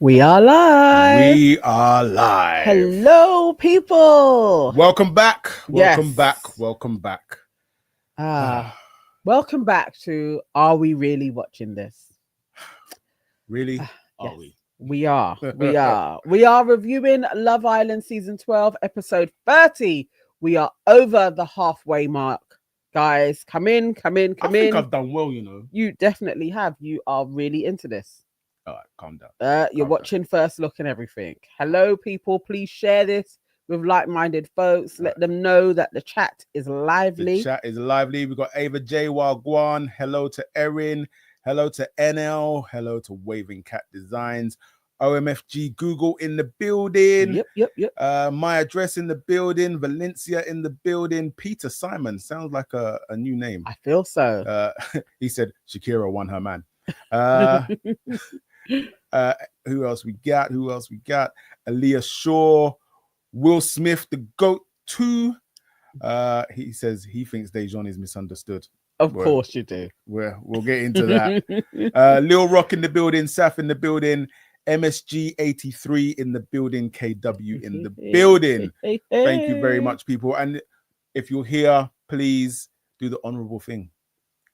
We are live. We are live. Hello, people. Welcome back. Welcome Yes. back. Welcome back. Welcome back to Are We Really Watching This? Really? Yes, Are we? We are. We are reviewing Love Island Season 12, Episode 30. We are over the halfway mark. Guys, come in. I think I've done well, you know. You definitely have. You are really into this. All right, calm down. You're watching First Look and everything. Hello, people. Please share this with like-minded folks. Let them know that the chat is lively. The chat is lively. We've got Ava J. Wagwan. Hello to Erin. Hello to NL. Hello to Waving Cat Designs. OMFG Google in the building. Yep. My Address in the building. Valencia in the building. Peter Simon. Sounds like a new name. I feel so. He said Shakira won her man. Who else we got? Aaliyah Shaw, Will Smith, the GOAT 2. He says he thinks Dejon is misunderstood. Of course you do. We'll get into that. Lil Rock in the building, Saf in the building, MSG 83 in the building, KW in the building. Thank you very much, people. And if you're here, please do the honorable thing.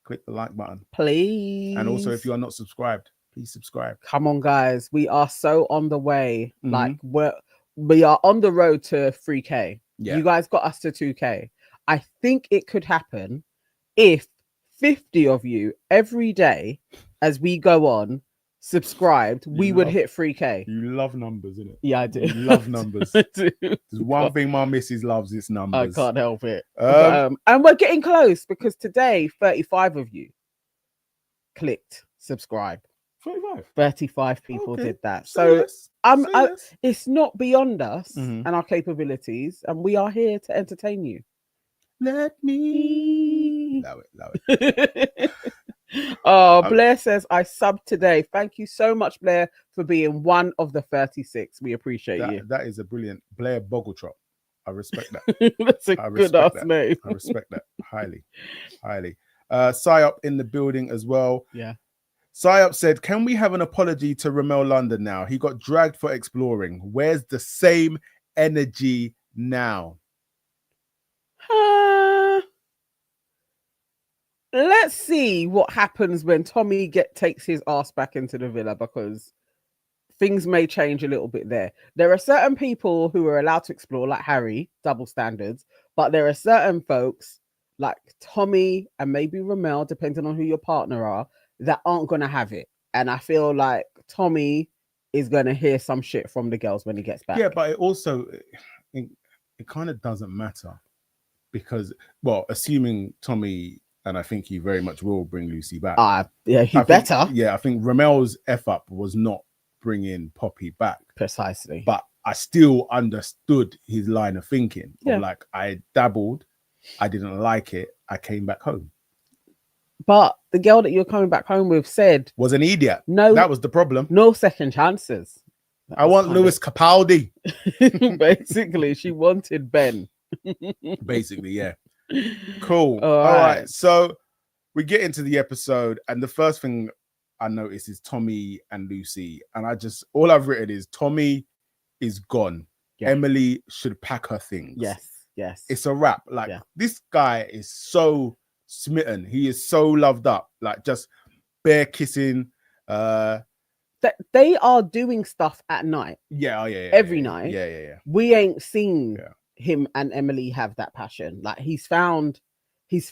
Click the like button. Please. And also, if you are not subscribed, please subscribe. Come on, guys. We are so on the way. Like we are on the road to 3K. Yeah. You guys got us to 2K. I think it could happen if 50 of you every day as we go on subscribed, we would hit 3K. You love numbers, innit? Yeah, I do. You love numbers. I do. There's one thing my missus loves, it's numbers. I can't help it. And we're getting close because today 35 of you clicked subscribe. 35 people did that. So it's not beyond us and our capabilities, and we are here to entertain you. Let me love it. Blair says I subbed today. Thank you so much, Blair, for being one of the 36. We appreciate you. That is a brilliant Blair Boggletrot. I respect that. That's a good ass name. I respect that highly. Psyop in the building as well. Yeah. Psyop said, can we have an apology to Ramel London now? He got dragged for exploring. Where's the same energy now? Let's see what happens when Tommy takes his ass back into the villa, because things may change a little bit there. There are certain people who are allowed to explore, like Harry, double standards, but there are certain folks like Tommy and maybe Ramel, depending on who your partner are, that aren't going to have it. And I feel like Tommy is going to hear some shit from the girls when he gets back. Yeah, but it kind of doesn't matter because, well, assuming Tommy, and I think he very much will bring Lucy back. Yeah, he better. I think Ramel's F-up was not bringing Poppy back. Precisely. But I still understood his line of thinking. Yeah. Of like, I dabbled, I didn't like it, I came back home. But the girl that you're coming back home with said... was an idiot. No. That was the problem. No second chances. I want Lewis Capaldi. Basically, she wanted Ben. Basically, yeah. Cool. All right. So we get into the episode, and the first thing I notice is Tommy and Lucy. And all I've written is Tommy is gone. Yeah. Emily should pack her things. Yes. It's a wrap. Like, this guy is so smitten. He is so loved up. Like, just bear kissing. They are doing stuff at night. Yeah. Every night. Yeah. We ain't seen him and Emily have that passion. Like, he's found his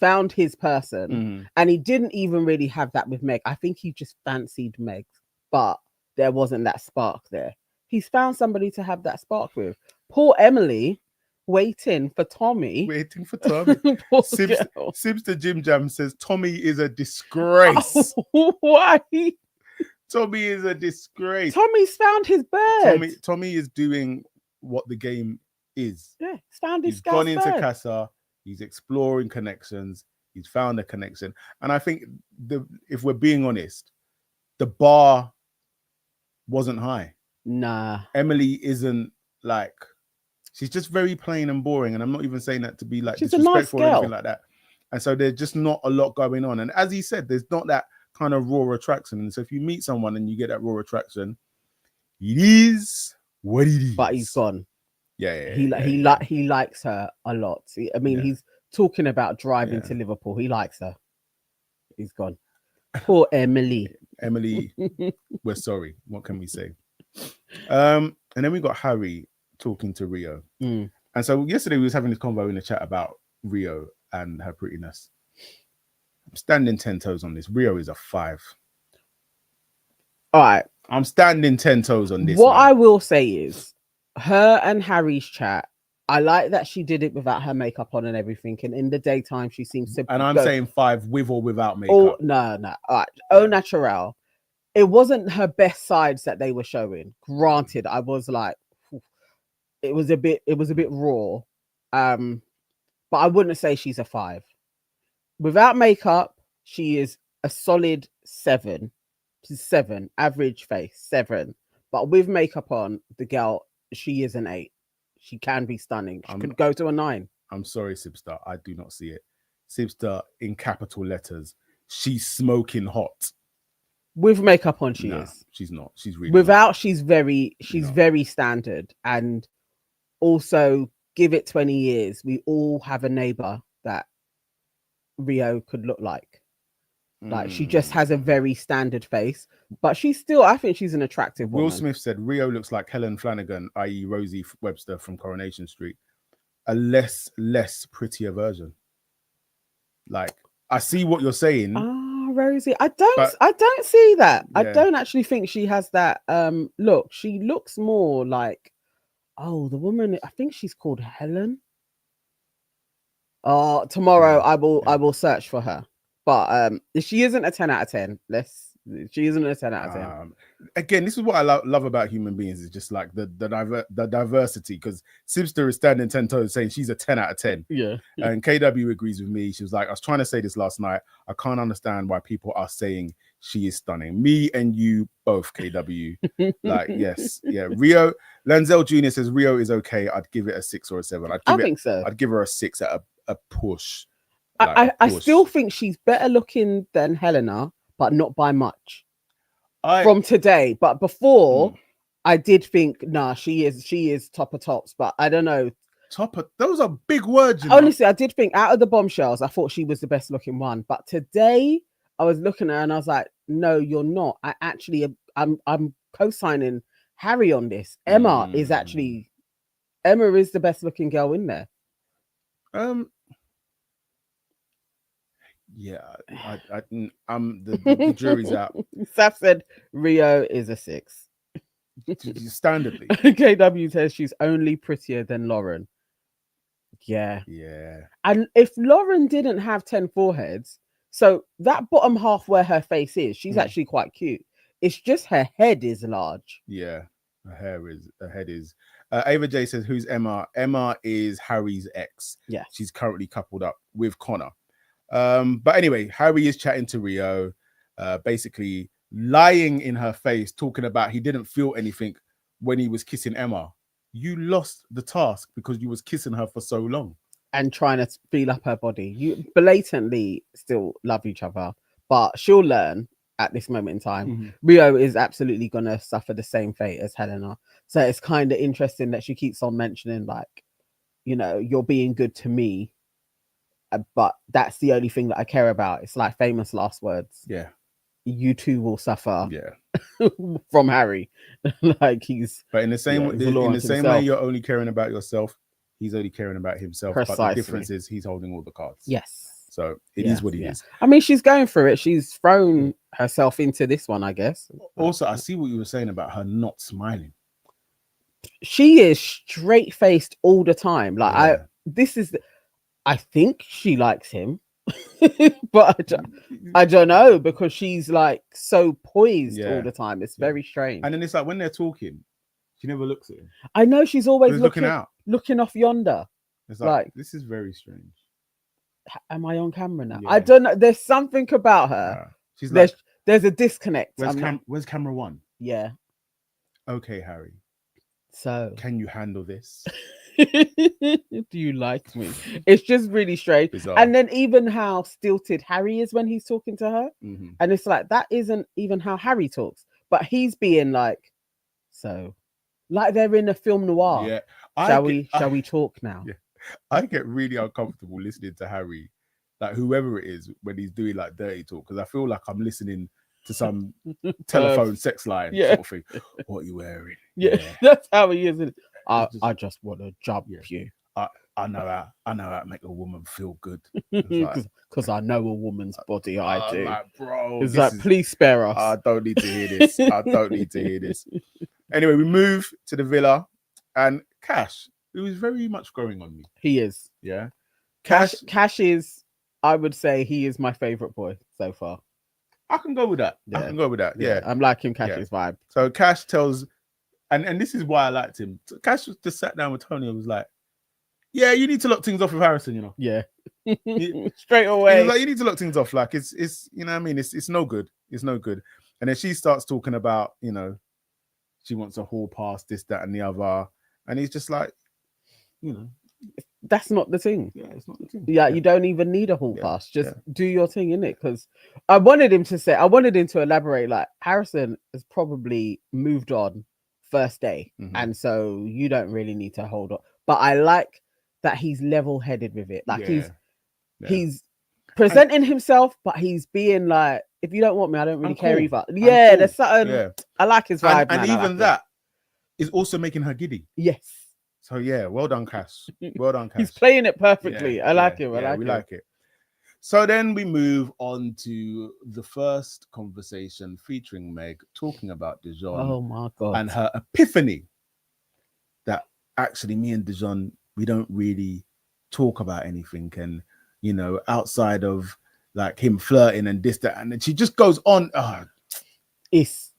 person, and he didn't even really have that with Meg. I think he just fancied Meg, but there wasn't that spark there. He's found somebody to have that spark with. Poor Emily, waiting for Tommy. Sibs the Jim Jam says Tommy is a disgrace. Why? Tommy is a disgrace. Tommy's found his bird. Tommy is doing what the game is. Yeah, he's found his. He's gone into CASA. He's exploring connections. He's found a connection, and I think if we're being honest, the bar wasn't high. Nah, Emily isn't like. She's just very plain and boring, and I'm not even saying that to be like she's disrespectful a nice or anything like that. And so there's just not a lot going on. And as he said, there's not that kind of raw attraction. And so if you meet someone and you get that raw attraction, It is what it is. But he's gone. Yeah. He likes her a lot. I mean, he's talking about driving to Liverpool. He likes her. He's gone. Poor Emily. Emily, we're sorry. What can we say? And then we got Harry talking to Rio. And so yesterday we was having this convo in the chat about Rio and her prettiness. I'm standing 10 toes on this. Rio is a 5. All right. I'm standing 10 toes on this. What I will say is her and Harry's chat, I like that she did it without her makeup on and everything. And in the daytime, she seems to. And I'm saying 5 with or without makeup. Oh, no. All right. Au natural. It wasn't her best sides that they were showing. Granted, I was like, it was a bit raw. But I wouldn't say she's a 5. Without makeup, she is a solid 7. She's 7, average face, 7. But with makeup on, the girl, she is an 8. She can be stunning. She could go to a 9. I'm sorry, Sibstar. I do not see it. Sibstar in capital letters. She's smoking hot. With makeup on, she is. She's not. She's really without. Not. She's very standard. And also, give it 20 years, we all have a neighbor that Rio could look like. Like she just has a very standard face, but she's still, I think she's an attractive woman. Will Smith said Rio looks like Helen Flanagan, i.e. Rosie Webster from Coronation Street, a less prettier version. Like I see what you're saying. Rosie, I don't see that. Yeah. I don't actually think she has that look. She looks more like, the woman, I think she's called Helen. Tomorrow I will search for her. But she isn't a 10 out of 10. She isn't a 10 out of 10. Again, this is what I love about human beings, is just like the diversity, because Sibster is standing 10 toes saying she's a 10 out of 10. Yeah. And KW agrees with me. She was like, I was trying to say this last night. I can't understand why people are saying she is stunning. Me and you both, KW. Like, yes. Yeah. Rio, Lanzel Jr. says Rio is okay. I'd give it a 6 or a 7. I think so. I'd give her a 6 at a push. Like, I still think she's better looking than Helena, but not by much from today. But before, I did think, she is top of tops, but I don't know. Those are big words. Honestly, I did think out of the bombshells, I thought she was the best looking one. But today, I was looking at her and I was like, no, you're not. I'm co-signing Harry on this. Emma is the best looking girl in there. Yeah, the jury's out. Saf said Rio is a 6. Standardly. KW says she's only prettier than Lauren. Yeah. And if Lauren didn't have 10 foreheads, so that bottom half where her face is, she's actually quite cute. It's just her head is large. Yeah, her head is. Ava J says, who's Emma? Emma is Harry's ex. Yeah. She's currently coupled up with Connor. But anyway, Harry is chatting to Rio, basically lying in her face, talking about he didn't feel anything when he was kissing Emma. You lost the task because you was kissing her for so long and trying to feel up her body. You blatantly still love each other, but she'll learn at this moment in time. Rio is absolutely gonna suffer the same fate as Helena. So it's kind of interesting that she keeps on mentioning, like, you're being good to me, but that's the only thing that I care about. It's like famous last words. Yeah, you too will suffer. Yeah, from Harry. Like he's. But in the same way, you're only caring about yourself. He's only caring about himself. Precisely. But the difference is he's holding all the cards. Yes. So it is what it is. I mean, she's going through it. She's thrown herself into this one, I guess. Also, I see what you were saying about her not smiling. She is straight faced all the time. Like I think she likes him, but I don't know, because she's like so poised all the time. It's very strange. And then it's like when they're talking, she never looks at him. I know, she's always looking out, looking off yonder. It's like this is very strange. Am I on camera now? Yeah. I don't know. There's something about her. She's there's a disconnect. Where's camera 1? Yeah. Okay, Harry. So can you handle this? Do you like me? It's just really strange. Bizarre. And then even how stilted Harry is when he's talking to her. And it's like, that isn't even how Harry talks, but he's being like So, like they're in a film noir. Yeah. Shall we talk now? Yeah. I get really uncomfortable listening to Harry, like whoever it is, when he's doing like dirty talk, because I feel like I'm listening to some telephone sex line sort of thing. What are you wearing? Yeah. That's how he is. Isn't it? I just want to jump you. I know how to make a woman feel good. Because I know a woman's body. I do. Like, bro, it's like, please spare us. I don't need to hear this. I don't need to hear this. Anyway, we move to the villa, and Cash, who is very much growing on me. He is. Yeah. Cash is, I would say, he is my favorite boy so far. I can go with that. Yeah. I can go with that. Yeah. I'm liking Cash's vibe. So Cash tells, and this is why I liked him. Cash just sat down with Tony and was like, yeah, you need to lock things off with Harrison, you know. Yeah. Straight away. Like, you need to lock things off. Like, it's you know what I mean? It's no good. It's no good. And then she starts talking about, you know, she wants a hall pass, this, that, and the other. And he's just like, you know. That's not the thing. Yeah, it's not the thing. Yeah, you don't even need a hall pass. Just do your thing, innit? Because I wanted him to elaborate, like, Harrison has probably moved on first day. And so you don't really need to hold on. But I like that he's level-headed with it. Like he's presenting himself, but he's being like, if you don't want me, I don't really care either. Yeah, there's something. I like his vibe. And even that is also making her giddy. Yes. So yeah, well done, Cass. Well done, Cass. He's playing it perfectly. I like him. We like it. So then we move on to the first conversation featuring Meg talking about Dejon. Oh my God. And her epiphany that actually me and Dejon, we don't really talk about anything. And, you know, outside of like him flirting and this, that, and then she just goes on. It's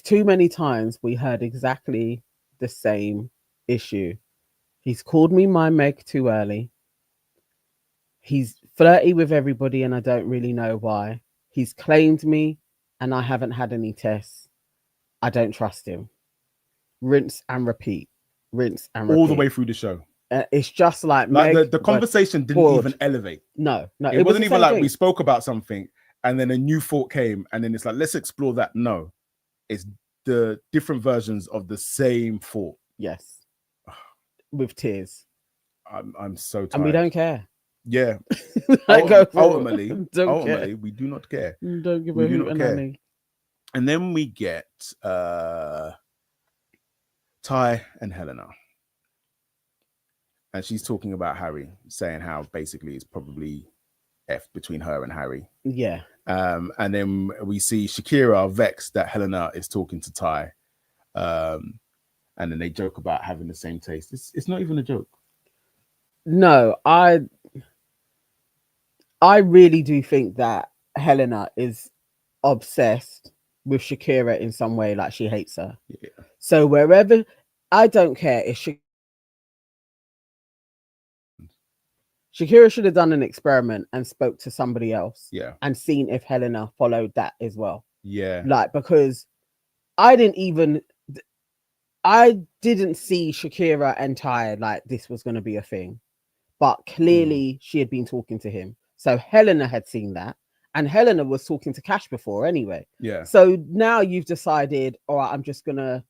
too many times we heard exactly the same issue. He's called me my Meg too early. He's flirty with everybody and I don't really know why. He's claimed me and I haven't had any tests. I don't trust him. Rinse and repeat. Rinse and repeat. All the way through the show. It's just like Meg, the conversation didn't even elevate. No. It wasn't even like we spoke about something and then a new thought came and then it's like, let's explore that. No, it's the different versions of the same thought. Yes. With tears. I'm so tired. And we don't care. Yeah. ultimately, we do not care. Don't give a hoot and nanny. And then we get Ty and Helena. And she's talking about Harry, saying how basically it's probably F between her and Harry. Yeah. And then we see Shakira vexed that Helena is talking to Ty. And then they joke about having the same taste. It's not even a joke. No, I really do think that Helena is obsessed with Shakira in some way, like she hates her. Yeah. So wherever, I don't care if Shakira should have done an experiment and spoke to somebody else. Yeah. And seen if Helena followed that as well. Yeah. Like, because I didn't see Shakira and Ty like this was going to be a thing, but clearly she had been talking to him. So Helena had seen that, and Helena was talking to Cash before anyway. Yeah. So now you've decided, all right, I'm just gonna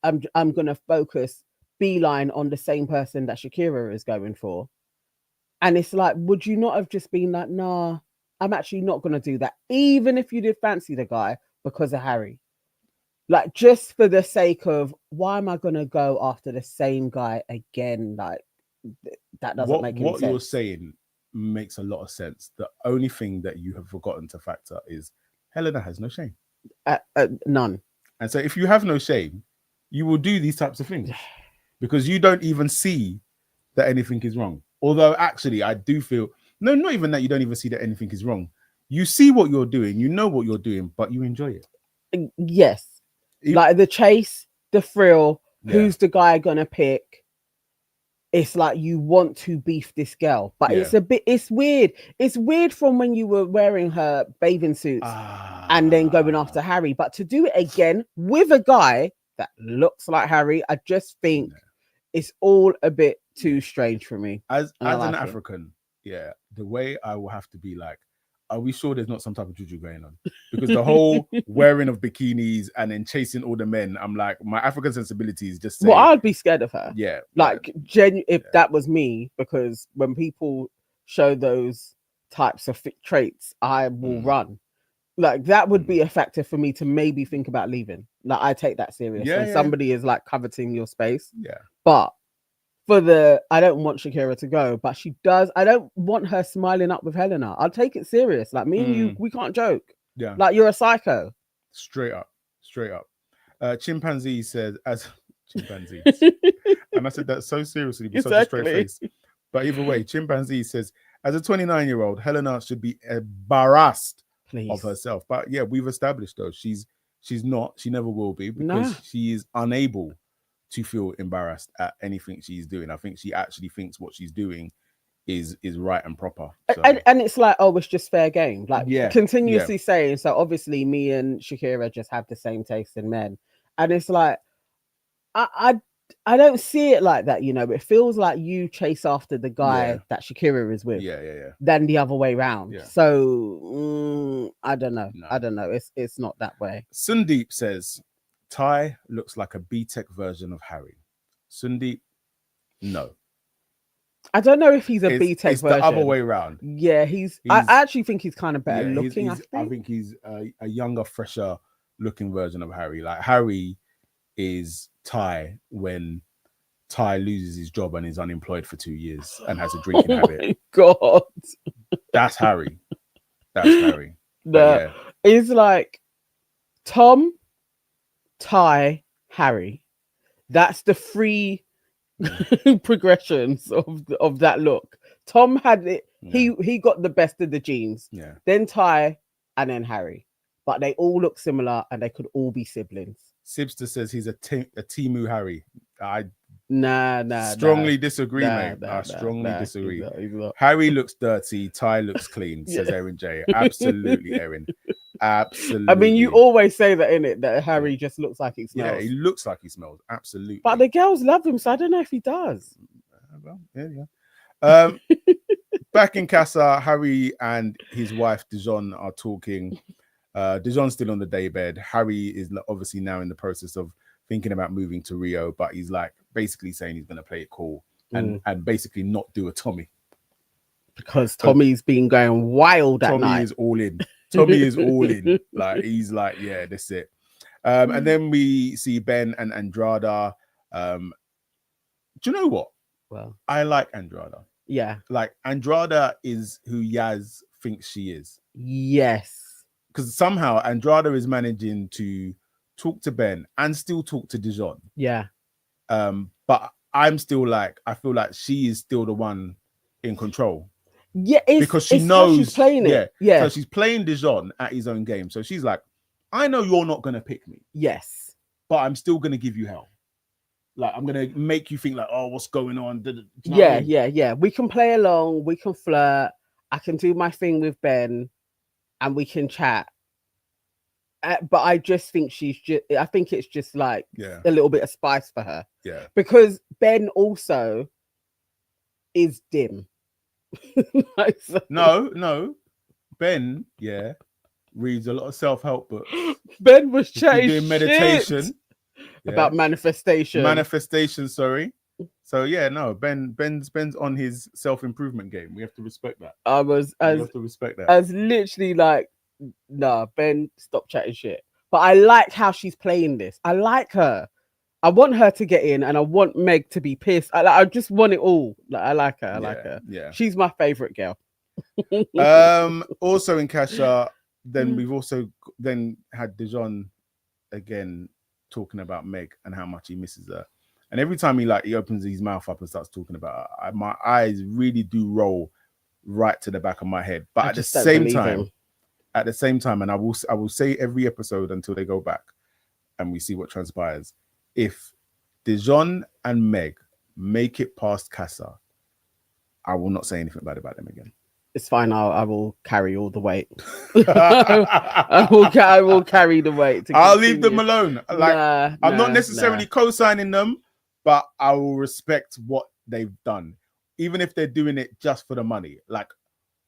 I'm gonna focus beeline on the same person that Shakira is going for, and it's like, would you not have just been like, nah, I'm actually not gonna do that, even if you did fancy the guy because of Harry. Like, just for the sake of, why am I going to go after the same guy again? Like, that doesn't make any sense. What you're saying makes a lot of sense. The only thing that you have forgotten to factor is Helena has no shame. None. And so if you have no shame, you will do these types of things because you don't even see that anything is wrong. Although, actually, I do feel, no, not even that you don't even see that anything is wrong. You see what you're doing, you know what you're doing, but you enjoy it. Yes. Like the chase, the thrill, who's the guy gonna pick? It's like you want to beef this girl, but it's weird. It's weird from when you were wearing her bathing suits and then going after Harry, but to do it again with a guy that looks like Harry, I just think it's all a bit too strange for me. As an African, the way I will have to be like, are we sure there's not some type of juju going on? Because the whole wearing of bikinis and then chasing all the men, I'm like, my African sensibilities just say, well, I'd be scared of her. Yeah. Like, if that was me, because when people show those types of traits, I will run. Like, that would be a factor for me to maybe think about leaving. Like, I take that serious. Yeah, when somebody is like coveting your space. Yeah. But I don't want Shakira to go, but she does. I don't want her smiling up with Helena. I'll take it serious. Like, me and you, we can't joke. Yeah. Like, you're a psycho. Straight up. Chimpanzee says, as chimpanzees. And I said that so seriously with such a straight face. But either way, Chimpanzee says, as a 29-year-old, Helena should be embarrassed of herself. But yeah, we've established though, she's not, she never will be, because she is unable to feel embarrassed at anything she's doing. I think she actually thinks what she's doing is right and proper. So. And it's like, oh, it's just fair game. Like, continuously saying, so obviously me and Shakira just have the same taste in men. And it's like, I don't see it like that, you know. It feels like you chase after the guy that Shakira is with, than the other way around. So I don't know. No. I don't know. It's not that way. Sundeep says Ty looks like a B-Tech version of Harry. Sundeep, no. I don't know if he's a B-Tech it's version. The other way around. Yeah, I actually think he's kind of better looking. I think he's a younger, fresher looking version of Harry. Like, Harry is Ty when Ty loses his job and is unemployed for 2 years and has a drinking habit. My God. That's Harry. No, it's like Tom, Ty, Harry. That's the three progressions of that look. Tom had it. He got the best of the genes. Yeah. Then Ty, and then Harry. But they all look similar, and they could all be siblings. Sibster says he's a Timu Harry. I strongly disagree, mate. I strongly disagree. He's not. Harry looks dirty. Ty looks clean, says Erin J. Absolutely, Erin. Absolutely. I mean, you always say that, innit? That Harry just looks like he smells. Yeah, he looks like he smells. Absolutely. But the girls love him, so I don't know if he does. Well, yeah. Back in Casa, Harry and his wife Dejon are talking. Dejon's still on the daybed. Harry is obviously now in the process of thinking about moving to Rio, but he's like basically saying he's going to play it cool and basically not do a Tommy. Because Tommy's been going wild at night. Tommy is all in. Tommy is all in. Like, he's like, yeah, that's it. And then we see Ben and Andrada. Do you know what? Well, I like Andrada. Yeah. Like, Andrada is who Yaz thinks she is. Yes. Because somehow Andrada is managing to talk to Ben and still talk to Dejon. Yeah. But I'm still like, I feel like she is still the one in control. Yeah, because she knows she's playing it. Yeah. So she's playing Dejon at his own game. So she's like, I know you're not gonna pick me. Yes. But I'm still gonna give you hell. Like, I'm gonna make you think like, oh, what's going on? Yeah. We can play along, we can flirt, I can do my thing with Ben, and we can chat. But I just think I think it's just like a little bit of spice for her. Yeah. Because Ben also is dim. No. Ben, reads a lot of self-help books. Ben was chatting doing meditation about manifestation. Sorry. So Ben's on his self-improvement game. We have to respect that. As literally like, nah, Ben, stop chatting shit. But I like how she's playing this. I like her. I want her to get in, and I want Meg to be pissed. I just want it all. Like, I like her. I like her. Yeah, she's my favorite girl. Also in Kasha, then we've also had Dejon again talking about Meg and how much he misses her. And every time he opens his mouth up and starts talking about her, my eyes really do roll right to the back of my head. But at the same time, and I will say every episode until they go back and we see what transpires. If Dejon and Meg make it past Casa, I will not say anything bad about them again. It's fine. I will carry all the weight. I will carry the weight. I'll leave them alone. I'm not necessarily co-signing them, but I will respect what they've done, even if they're doing it just for the money. Like,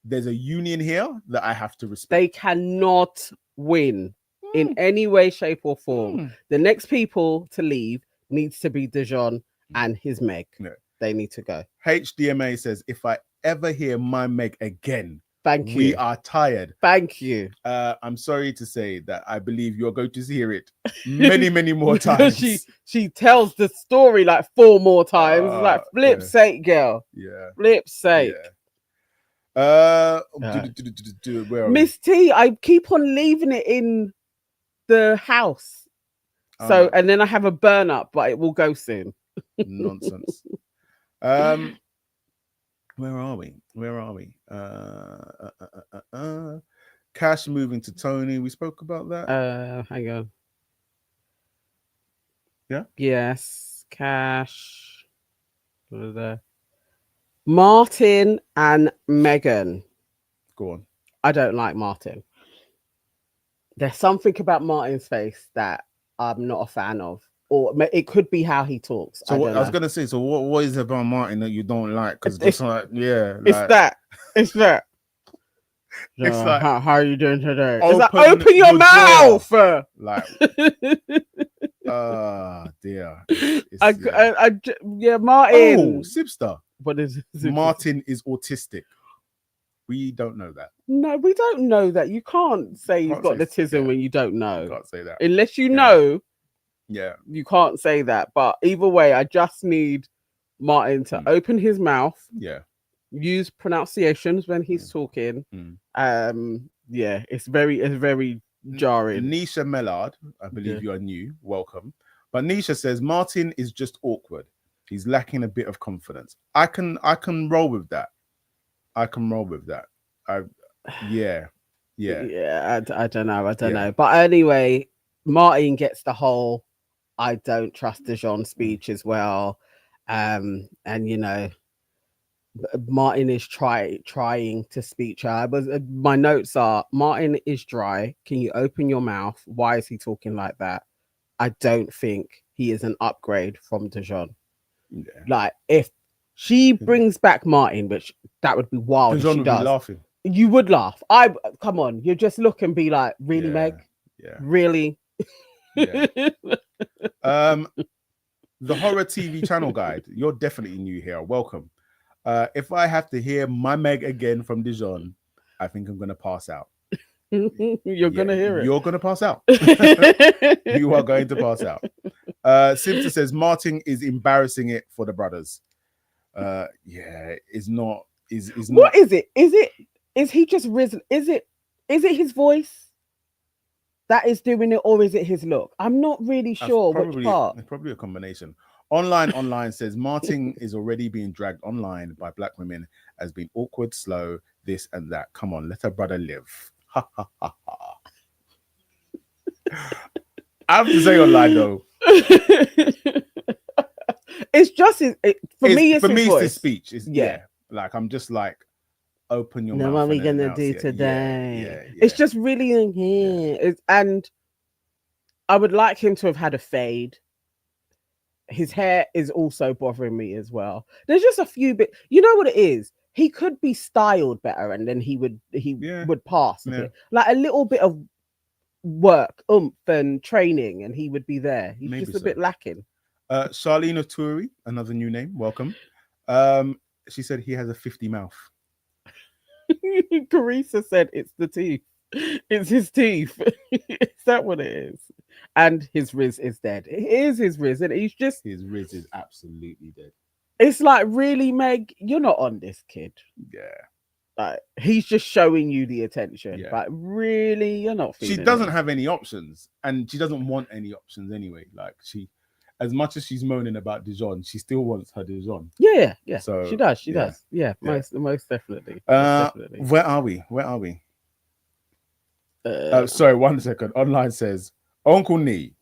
there's a union here that I have to respect. They cannot win in any way, shape, or form. The next people to leave needs to be Dejon and his Meg. Yeah. They need to go. HDMA says, if I ever hear my Meg again, Thank you. we are tired. Thank you. I'm sorry to say that I believe you're going to hear it many, many more times. she tells the story like 4 more times. Like, flip's sake, girl. Yeah. Flip's sake. Yeah. Where are Miss T, I keep on leaving it in the house. So, and then I have a burn up, but it will go soon. Nonsense. Where are we? Cash moving to Tony. We spoke about that. Hang on. Yeah. Yes. Cash. Martin and Megan. Go on. I don't like Martin. There's something about Martin's face that I'm not a fan of. Or it could be how he talks. So I was gonna say. So what is it about Martin that you don't like? Because it's like, it's that. It's that. It's like, how are you doing today? It's like, open your mouth. Like, dear. Martin. Oh, Sipster. What is it? Martin is autistic. We don't know that. No, we don't know that. You can't say you've got autism when you don't know. You can't say that unless you know. Yeah, you can't say that. But either way, I just need Martin to open his mouth. Yeah, use pronunciations when he's talking. Yeah, it's very jarring. Nisha Mellard, I believe you are new. Welcome. But Nisha says Martin is just awkward. He's lacking a bit of confidence. I can roll with that. I don't know. But anyway, Martin gets the whole I don't trust Dejon speech as well. And you know, Martin is trying to speech her. But my notes are Martin is dry. Can you open your mouth? Why is he talking like that? I don't think he is an upgrade from Dejon. Yeah. Like if she brings back Martin, which that would be wild. Dejon would be laughing. You would laugh. Come on. You just look and be like, really, Meg? Yeah. Really? Yeah. The horror TV channel guide. You're definitely new here. Welcome. If I have to hear my Meg again from Dejon, I think I'm gonna pass out. You're gonna hear it. You're gonna pass out. You are going to pass out. Simpson says Martin is embarrassing it for the brothers. Is not. What is it? Is he just risen? Is it his voice that is doing it, or is it his look? I'm not really sure which part. It's probably a combination. Online says Martin is already being dragged online by black women as being awkward, slow, this and that. Come on, let a brother live. Ha ha ha ha. I have to say online though. It's just for me. It's his speech. Like I'm just like, open your mouth. What are we gonna do today? It's just really in here. And I would like him to have had a fade. His hair is also bothering me as well. There's just a few bit. You know what it is? He could be styled better, and then he would pass a bit. Like a little bit of work, and training, and he would be there. He's just a bit lacking. Charlene Turi, another new name. Welcome. She said he has a 50 mouth. Carissa said it's the teeth. It's his teeth. Is that what it is? And his Riz is dead. It is his Riz, and his Riz is absolutely dead. It's like, really, Meg, you're not on this kid. Yeah. Like he's just showing you the attention. Yeah. But really, you're not feeling She doesn't have any options, and she doesn't want any options anyway. Like as much as she's moaning about Dejon, she still wants her Dejon. Yeah. So she does. She does. Yeah, most definitely. Where are we? Sorry, 1 second. Online says, Uncle Nee,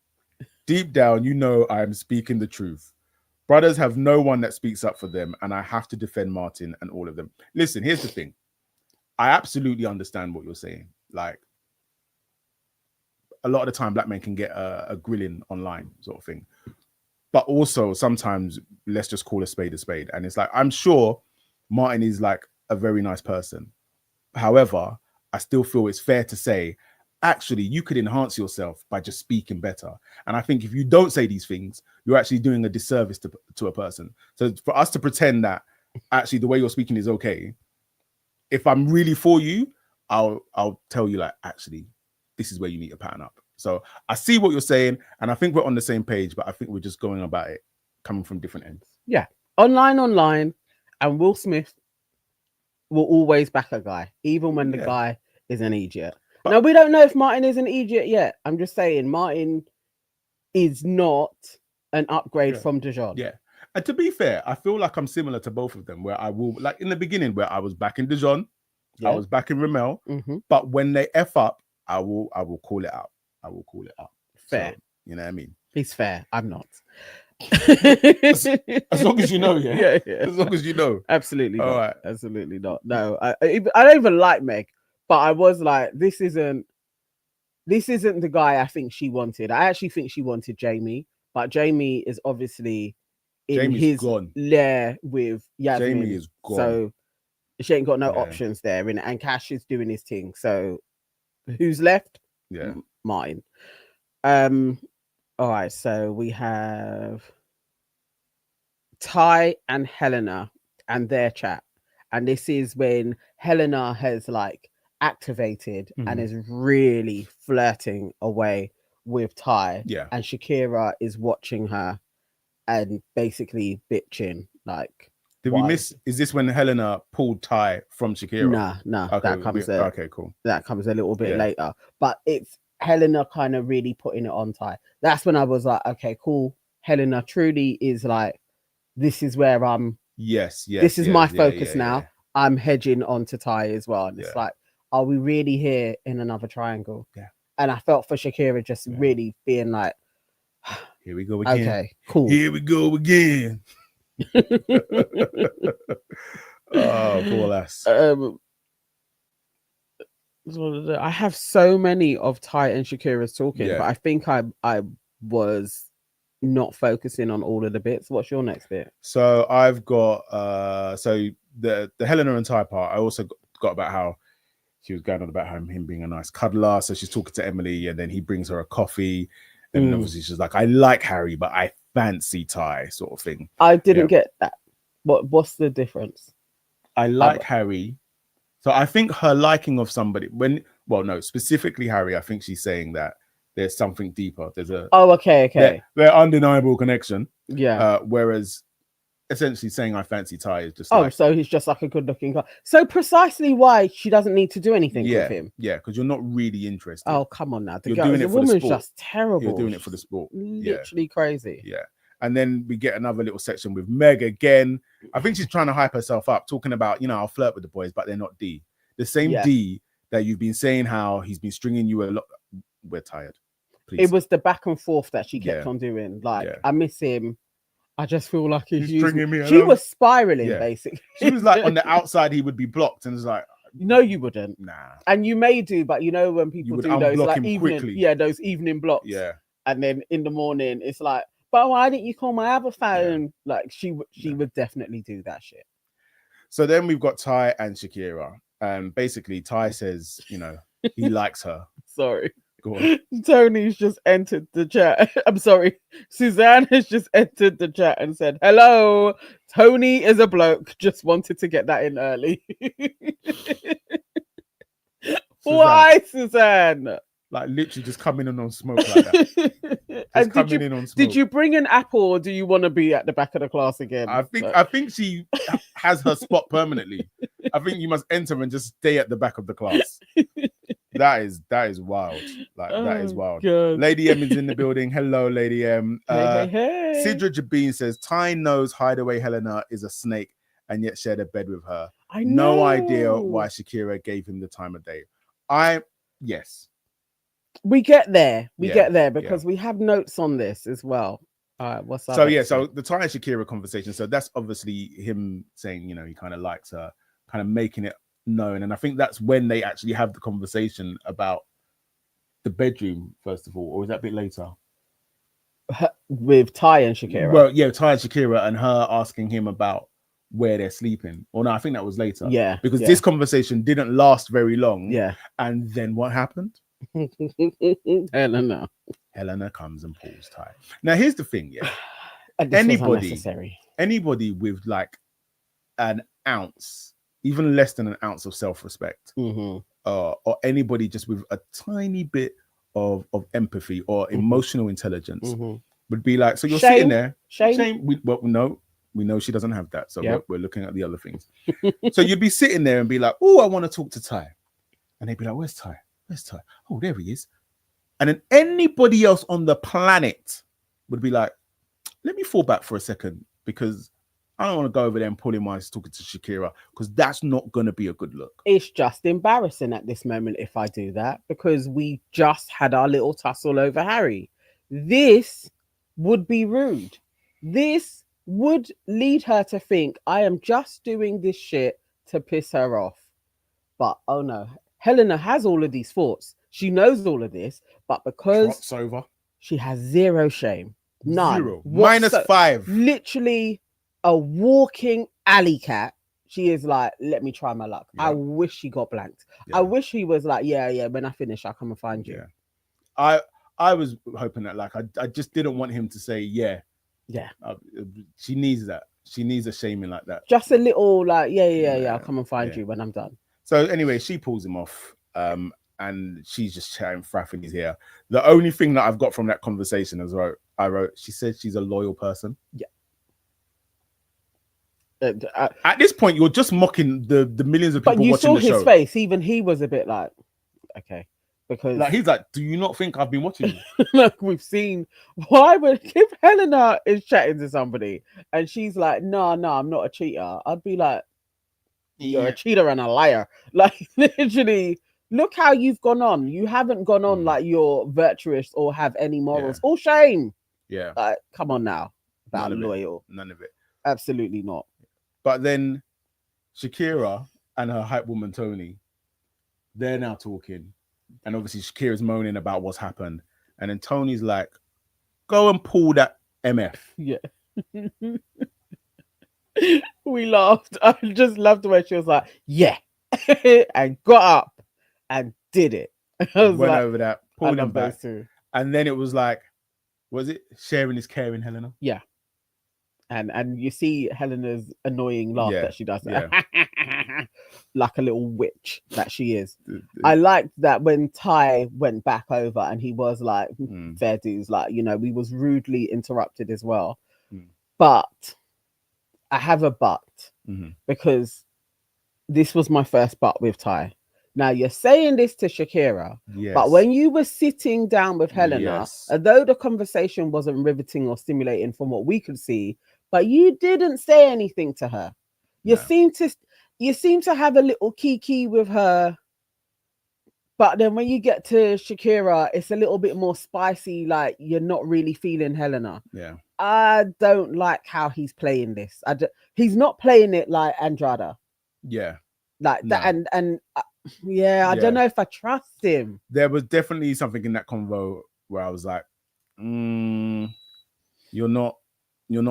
deep down, you know I am speaking the truth. Brothers have no one that speaks up for them, and I have to defend Martin and all of them. Listen, here's the thing. I absolutely understand what you're saying. Like, a lot of the time, black men can get a grilling online sort of thing. But also, sometimes, let's just call a spade a spade. And it's like, I'm sure Martin is like a very nice person. However, I still feel it's fair to say, actually, you could enhance yourself by just speaking better. And I think if you don't say these things, you're actually doing a disservice to a person. So for us to pretend that actually the way you're speaking is okay, if I'm really for you, I'll tell you, like, actually, this is where you need to pattern up. So I see what you're saying, and I think we're on the same page, but I think we're just going about it coming from different ends. Yeah. Online, and Will Smith will always back a guy, even when the guy is an idiot. But now, we don't know if Martin is an idiot yet. I'm just saying Martin is not an upgrade from Dejon. Yeah. And to be fair, I feel like I'm similar to both of them, where I will, like in the beginning, where I was backing Dejon, I was backing Ramel, but when they F up, I will call it out. I will call it out. Fair. So, you know what I mean? He's fair. I'm not. as long as you know, yeah. As long as you know. Absolutely not. All right. Absolutely not. No, I don't even like Meg, but I was like, this isn't the guy I think she wanted. I actually think she wanted Jamie, but Jamie is obviously in his lair with Yasmin. Jamie is gone. So she ain't got no options there. And Cash is doing his thing. So who's left? Yeah. Martin. All right, so we have Ty and Helena and their chat. And this is when Helena has like activated and is really flirting away with Ty. Yeah. And Shakira is watching her and basically bitching. Like, did we miss? Is this when Helena pulled Ty from Shakira? No. Okay, that comes okay, cool. That comes a little bit later. But it's Helena kind of really putting it on Ty. That's when I was like, okay, cool. Helena truly is like, this is where I'm. Yes. This is my focus now. Yeah. I'm hedging onto Ty as well. And it's like, are we really here in another triangle? Yeah. And I felt for Shakira just really being like, here we go again. Okay, cool. Here we go again. Oh, poor lass. I have so many of Ty and Shakira's talking, but I think I was not focusing on all of the bits. What's your next bit? So I've got so the Helena and Ty part. I also got about how she was going on about him being a nice cuddler. So she's talking to Emily, and then he brings her a coffee, and obviously she's like, "I like Harry, but I fancy Ty," sort of thing. I didn't get that. What's the difference? I like Harry. So I think her liking of somebody specifically Harry, I think she's saying that there's something deeper. There's a okay. Their undeniable connection. Yeah. Whereas essentially saying I fancy Ty is just so he's just like a good looking guy. So precisely why she doesn't need to do anything with him. Yeah, because you're not really interested. Oh, come on now. You're doing it for the sport. Just terrible. You're doing it for the sport. Literally crazy. Yeah. And then we get another little section with Meg again. I think she's trying to hype herself up, talking about, I'll flirt with the boys, but they're not D. The same D that you've been saying how he's been stringing you a lot. We're tired. Please. It was the back and forth that she kept on doing. Like, I miss him. I just feel like he's stringing me. She was spiraling, basically. She was like, on the outside, he would be blocked. And it's like, no, you wouldn't. Nah. And you may do, but when people do those like evening, those evening blocks. Yeah. And then in the morning, it's like, but why didn't you call my other phone? Yeah. Like she would definitely do that shit. So then we've got Ty and Shakira. And basically Ty says, he likes her. Sorry. Go on. Tony's just entered the chat. I'm sorry. Suzanne has just entered the chat and said, hello, Tony is a bloke. Just wanted to get that in early. Why, Suzanne? Like literally just coming in on smoke like that. And did you bring an apple, or do you want to be at the back of the class again? I think she has her spot permanently. I think you must enter and just stay at the back of the class. That is wild. Like that is wild. God. Lady M is in the building. Hello, Lady M. Hey. Sidra Jabeen says Ty knows Hideaway Helena is a snake and yet shared a bed with her. I know. No idea why Shakira gave him the time of day. Yes. We get there. We get there because we have notes on this as well. What's up? So the Ty and Shakira conversation. So that's obviously him saying, he kind of likes her, kind of making it known. And I think that's when they actually have the conversation about the bedroom, first of all, or is that a bit later? With Ty and Shakira. Well, yeah, Ty and Shakira and her asking him about where they're sleeping. Or no, I think that was later. Yeah. Because this conversation didn't last very long. Yeah. And then what happened? Helena. Helena comes and pulls Ty. Now, here's the thing, yeah. Anybody with like an ounce, even less than an ounce of self-respect, or anybody just with a tiny bit of empathy or emotional intelligence would be like, so you're sitting there. Shame. We know she doesn't have that. So we're looking at the other things. So you'd be sitting there and be like, oh, I want to talk to Ty. And they'd be like, where's Ty? Where's Ty? Oh, there he is. And then anybody else on the planet would be like, let me fall back for a second, because I don't want to go over there and pull him while he's talking to Shakira, because that's not going to be a good look. It's just embarrassing at this moment if I do that, because we just had our little tussle over Harry. This would be rude. This would lead her to think I am just doing this shit to piss her off. But oh no, Helena has all of these thoughts. She knows all of this, but because she has zero shame. None. Zero. -5. Literally a walking alley cat. She is like, let me try my luck. Yeah. I wish she got blanked. Yeah. I wish he was like, yeah, when I finish, I'll come and find you. Yeah. I was hoping that, like, I just didn't want him to say, yeah. She needs that. She needs a shaming like that. Just a little, like, yeah, I'll come and find you when I'm done. So anyway, she pulls him off. And she's just chatting fraff in his ear. The only thing that I've got from that conversation is I wrote, she said she's a loyal person. Yeah. At this point, you're just mocking the millions of people watching the show. But you saw his face. Even he was a bit like, okay. Because like he's like, do you not think I've been watching you? Look, we've seen. Why would, if Helena is chatting to somebody and she's like, no, I'm not a cheater, I'd be like, you're a cheater and a liar. Like, literally, look how you've gone on. You haven't gone on like you're virtuous or have any morals. All shame. Yeah. Like, come on now. About loyal. None of it. Absolutely not. But then Shakira and her hype woman Tony, they're now talking. And obviously Shakira's moaning about what's happened. And then Tony's like, go and pull that MF. Yeah. We laughed. I just loved the way she was like, yeah. And got up and did it. I was went like, over that, pulled him back. Too. And then it was like, was it sharing is caring, Helena? Yeah. And you see Helena's annoying laugh that she does. Yeah. Like a little witch that she is. I liked that when Ty went back over and he was like, fair dues, like, you know, we was rudely interrupted as well. But I have a but because this was my first but with Ty. Now you're saying this to Shakira, but when you were sitting down with Helena, although the conversation wasn't riveting or stimulating from what we could see, but you didn't say anything to her. You seem to have a little kiki with her, but then when you get to Shakira, it's a little bit more spicy. Like you're not really feeling Helena. Yeah, I don't like how he's playing this. He's not playing it like Andrada. Yeah, like that, and I don't know if I trust him. There was definitely something in that convo where I was like, you're not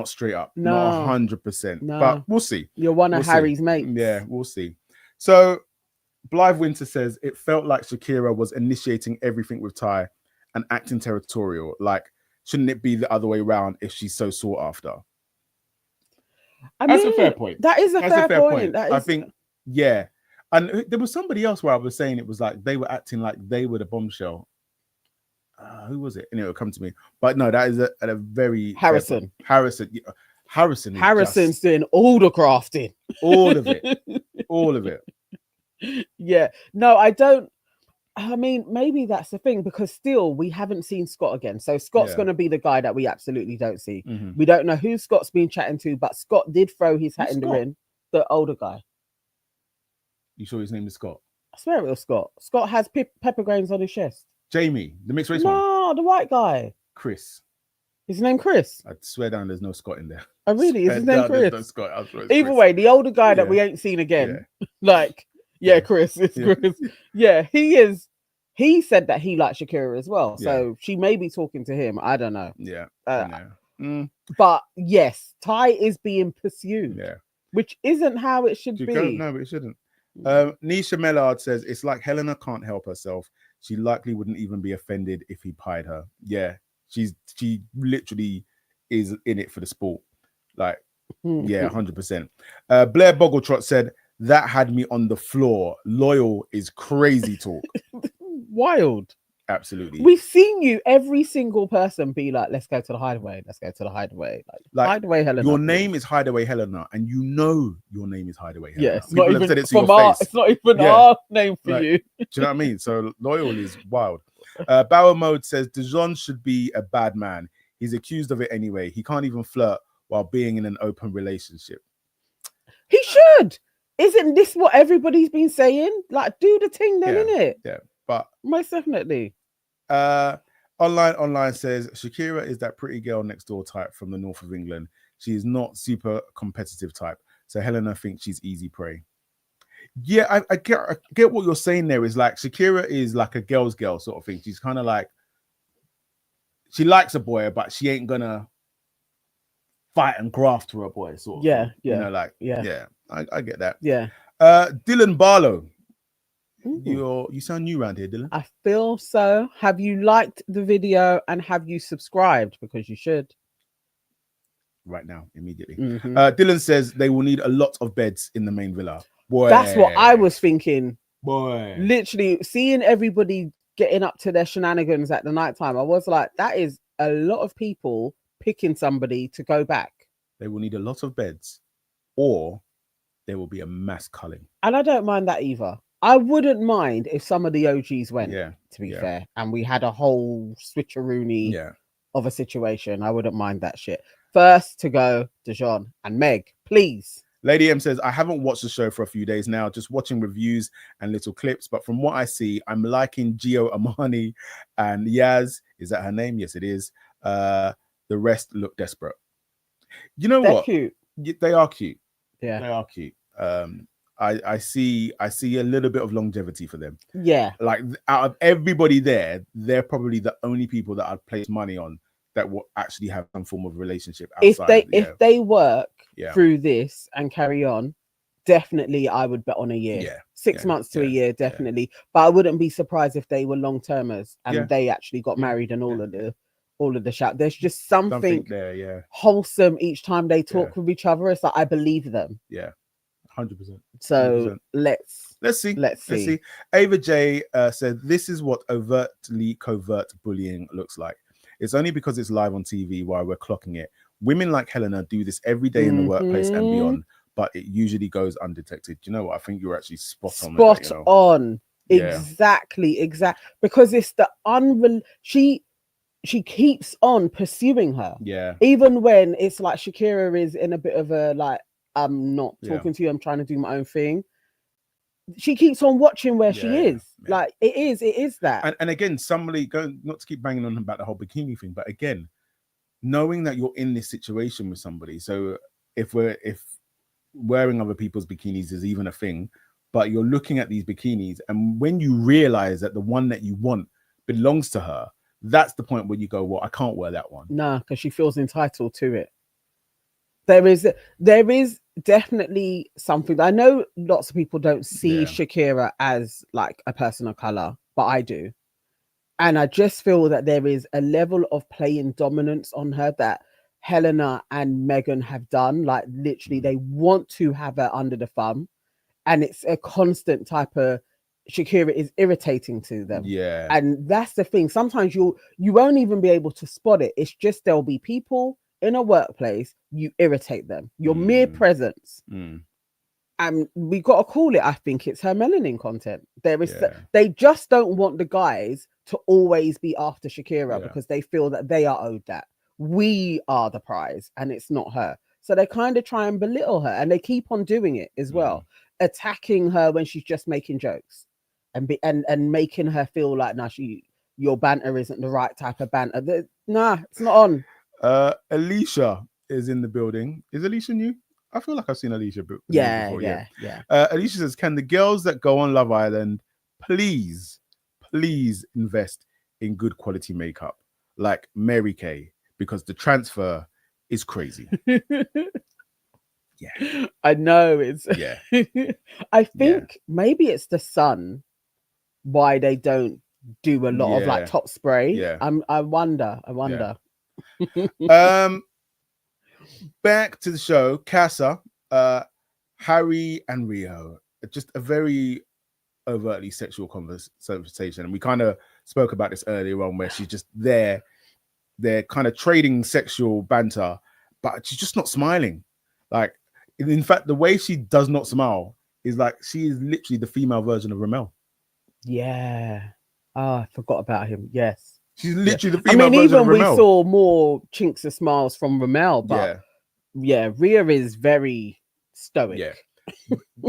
straight up, not 100%. But we'll see. You're one of Harry's mates. Yeah, we'll see. So Blythe Winter says it felt like Shakira was initiating everything with Ty and acting territorial. Like, shouldn't it be the other way around if she's so sought after? That's a fair point. That is a fair point. I think, yeah. And there was somebody else where I was saying it was like they were acting like they were the bombshell. Who was it? And it would come to me. But no, that is a very Harrison. Harrison's doing all the crafting. All of it. All of it. Yeah. No, I don't. I mean, maybe that's the thing, because still we haven't seen Scott again. So Scott's going to be the guy that we absolutely don't see. We don't know who Scott's been chatting to, but Scott did throw his hat in the ring. The older guy. You sure his name is Scott? I swear it was Scott. Scott has pepper grains on his chest. Jamie, the mixed race one? No, the white guy. Chris. His name Chris? I swear down there's no Scott in there. Oh, really? Is his name Chris? No Scott. Either way, the older guy that we ain't seen again. Like, Chris. It's Chris. Yeah, he is. He said that he liked Shakira as well. So she may be talking to him. I don't know. Yeah. But yes, Ty is being pursued. Yeah. which isn't how it should be. No, but it shouldn't. Nisha Mellard says it's like Helena can't help herself. She likely wouldn't even be offended if he pied her. Yeah, she literally is in it for the sport. Like, yeah, 100%. Blair Boggletrot said that had me on the floor. Loyal is crazy talk. Wild. Absolutely. We've seen you, every single person, be like, let's go to the hideaway. Let's go to the hideaway. Like hideaway Helena. Your name is Hideaway Helena, and you know your name is Hideaway Helena. Yeah, it's People not have even said it to from your face. It's not even our name for Like, you. Do you know what I mean? So Loyal is wild. Bauer Mode says Dejon should be a bad man. He's accused of it anyway. He can't even flirt while being in an open relationship. He should. Isn't this what everybody's been saying? Like, do the thing then, innit? Yeah, but most definitely. Online says Shakira is that pretty girl next door type from the north of England. She is not super competitive type. So Helena thinks she's easy prey. Yeah, I get what you're saying there. Is like Shakira is like a girl's girl sort of thing. She's kind of like, she likes a boy, but she ain't gonna fight and graft for a boy sort of thing. You know, like, I get that. Yeah. Dylan Barlow. You sound new around here, Dylan. I feel so. Have you liked the video and have you subscribed? Because you should. Right now, immediately. Dylan says they will need a lot of beds in the main villa. Boy, that's what I was thinking. Boy, literally seeing everybody getting up to their shenanigans at the nighttime, I was like, that is a lot of people picking somebody to go back. They will need a lot of beds, or there will be a mass culling. And I don't mind that either. I wouldn't mind if some of the OGs went, to be fair, and we had a whole switcheroony of a situation. I wouldn't mind that shit. First to go, Dejon and Meg, please. Lady M says, I haven't watched the show for a few days now, just watching reviews and little clips. But from what I see, I'm liking Gio Amani and Yaz. Is that her name? Yes, it is. The rest look desperate. You know what? Cute. They are cute. Yeah. They are cute. I see a little bit of longevity for them. Yeah. Like out of everybody there, they're probably the only people that I'd place money on that will actually have some form of relationship outside. If they work through this and carry on, definitely I would bet on a year. 6 months to a year, definitely. But I wouldn't be surprised if they were long termers and they actually got married and all of the shout. There's just something there, wholesome each time they talk with each other. It's like I believe them. 100%. So 100%. Let's see. Ava J said, this is what overtly covert bullying looks like. It's only because it's live on TV while we're clocking it. Women like Helena do this every day in the workplace and beyond, but it usually goes undetected. Do you know what? I think you're actually spot on. Spot on. Exactly. Because it's the she keeps on pursuing her. Yeah. Even when it's like Shakira is in a bit of a like, I'm not talking to you, I'm trying to do my own thing. She keeps on watching where she is. Like it is that. And again, somebody going, not to keep banging on about the whole bikini thing, but again, knowing that you're in this situation with somebody. So if wearing other people's bikinis is even a thing, but you're looking at these bikinis, and when you realize that the one that you want belongs to her, that's the point where you go, well, I can't wear that one. Nah, because she feels entitled to it. There is definitely something. I know lots of people don't see Shakira as like a person of color, but I do. And I just feel that there is a level of playing dominance on her that Helena and Megan have done. Like literally they want to have her under the thumb. And it's a constant type of Shakira is irritating to them. Yeah. And that's the thing. Sometimes you won't even be able to spot it. It's just there'll be people in a workplace, you irritate them. Your mere presence. And we got to call it, I think it's her melanin content. They just don't want the guys to always be after Shakira because they feel that they are owed that. We are the prize and it's not her. So they kind of try and belittle her, and they keep on doing it as well, attacking her when she's just making jokes and making her feel like, your banter isn't the right type of banter. Nah, it's not on. Alicia is in the building. Is Alicia new? I feel like I've seen Alicia before. Yeah. Alicia says, can the girls that go on Love Island please invest in good quality makeup like Mary Kay, because the transfer is crazy. Yeah. I know it's. Yeah. I think maybe it's the sun why they don't do a lot of like top spray. Yeah. I wonder. Back to the show, CASA, Harry and Rio, just a very overtly sexual conversation. And we kind of spoke about this earlier on where she's just they're kind of trading sexual banter, but she's just not smiling. Like, in fact, the way she does not smile is like she is literally the female version of Ramel. Yeah. Oh, I forgot about him. Yes. She's literally the female version even of Ramel. we saw more chinks of smiles from Ramel, but yeah, Rhea is very stoic.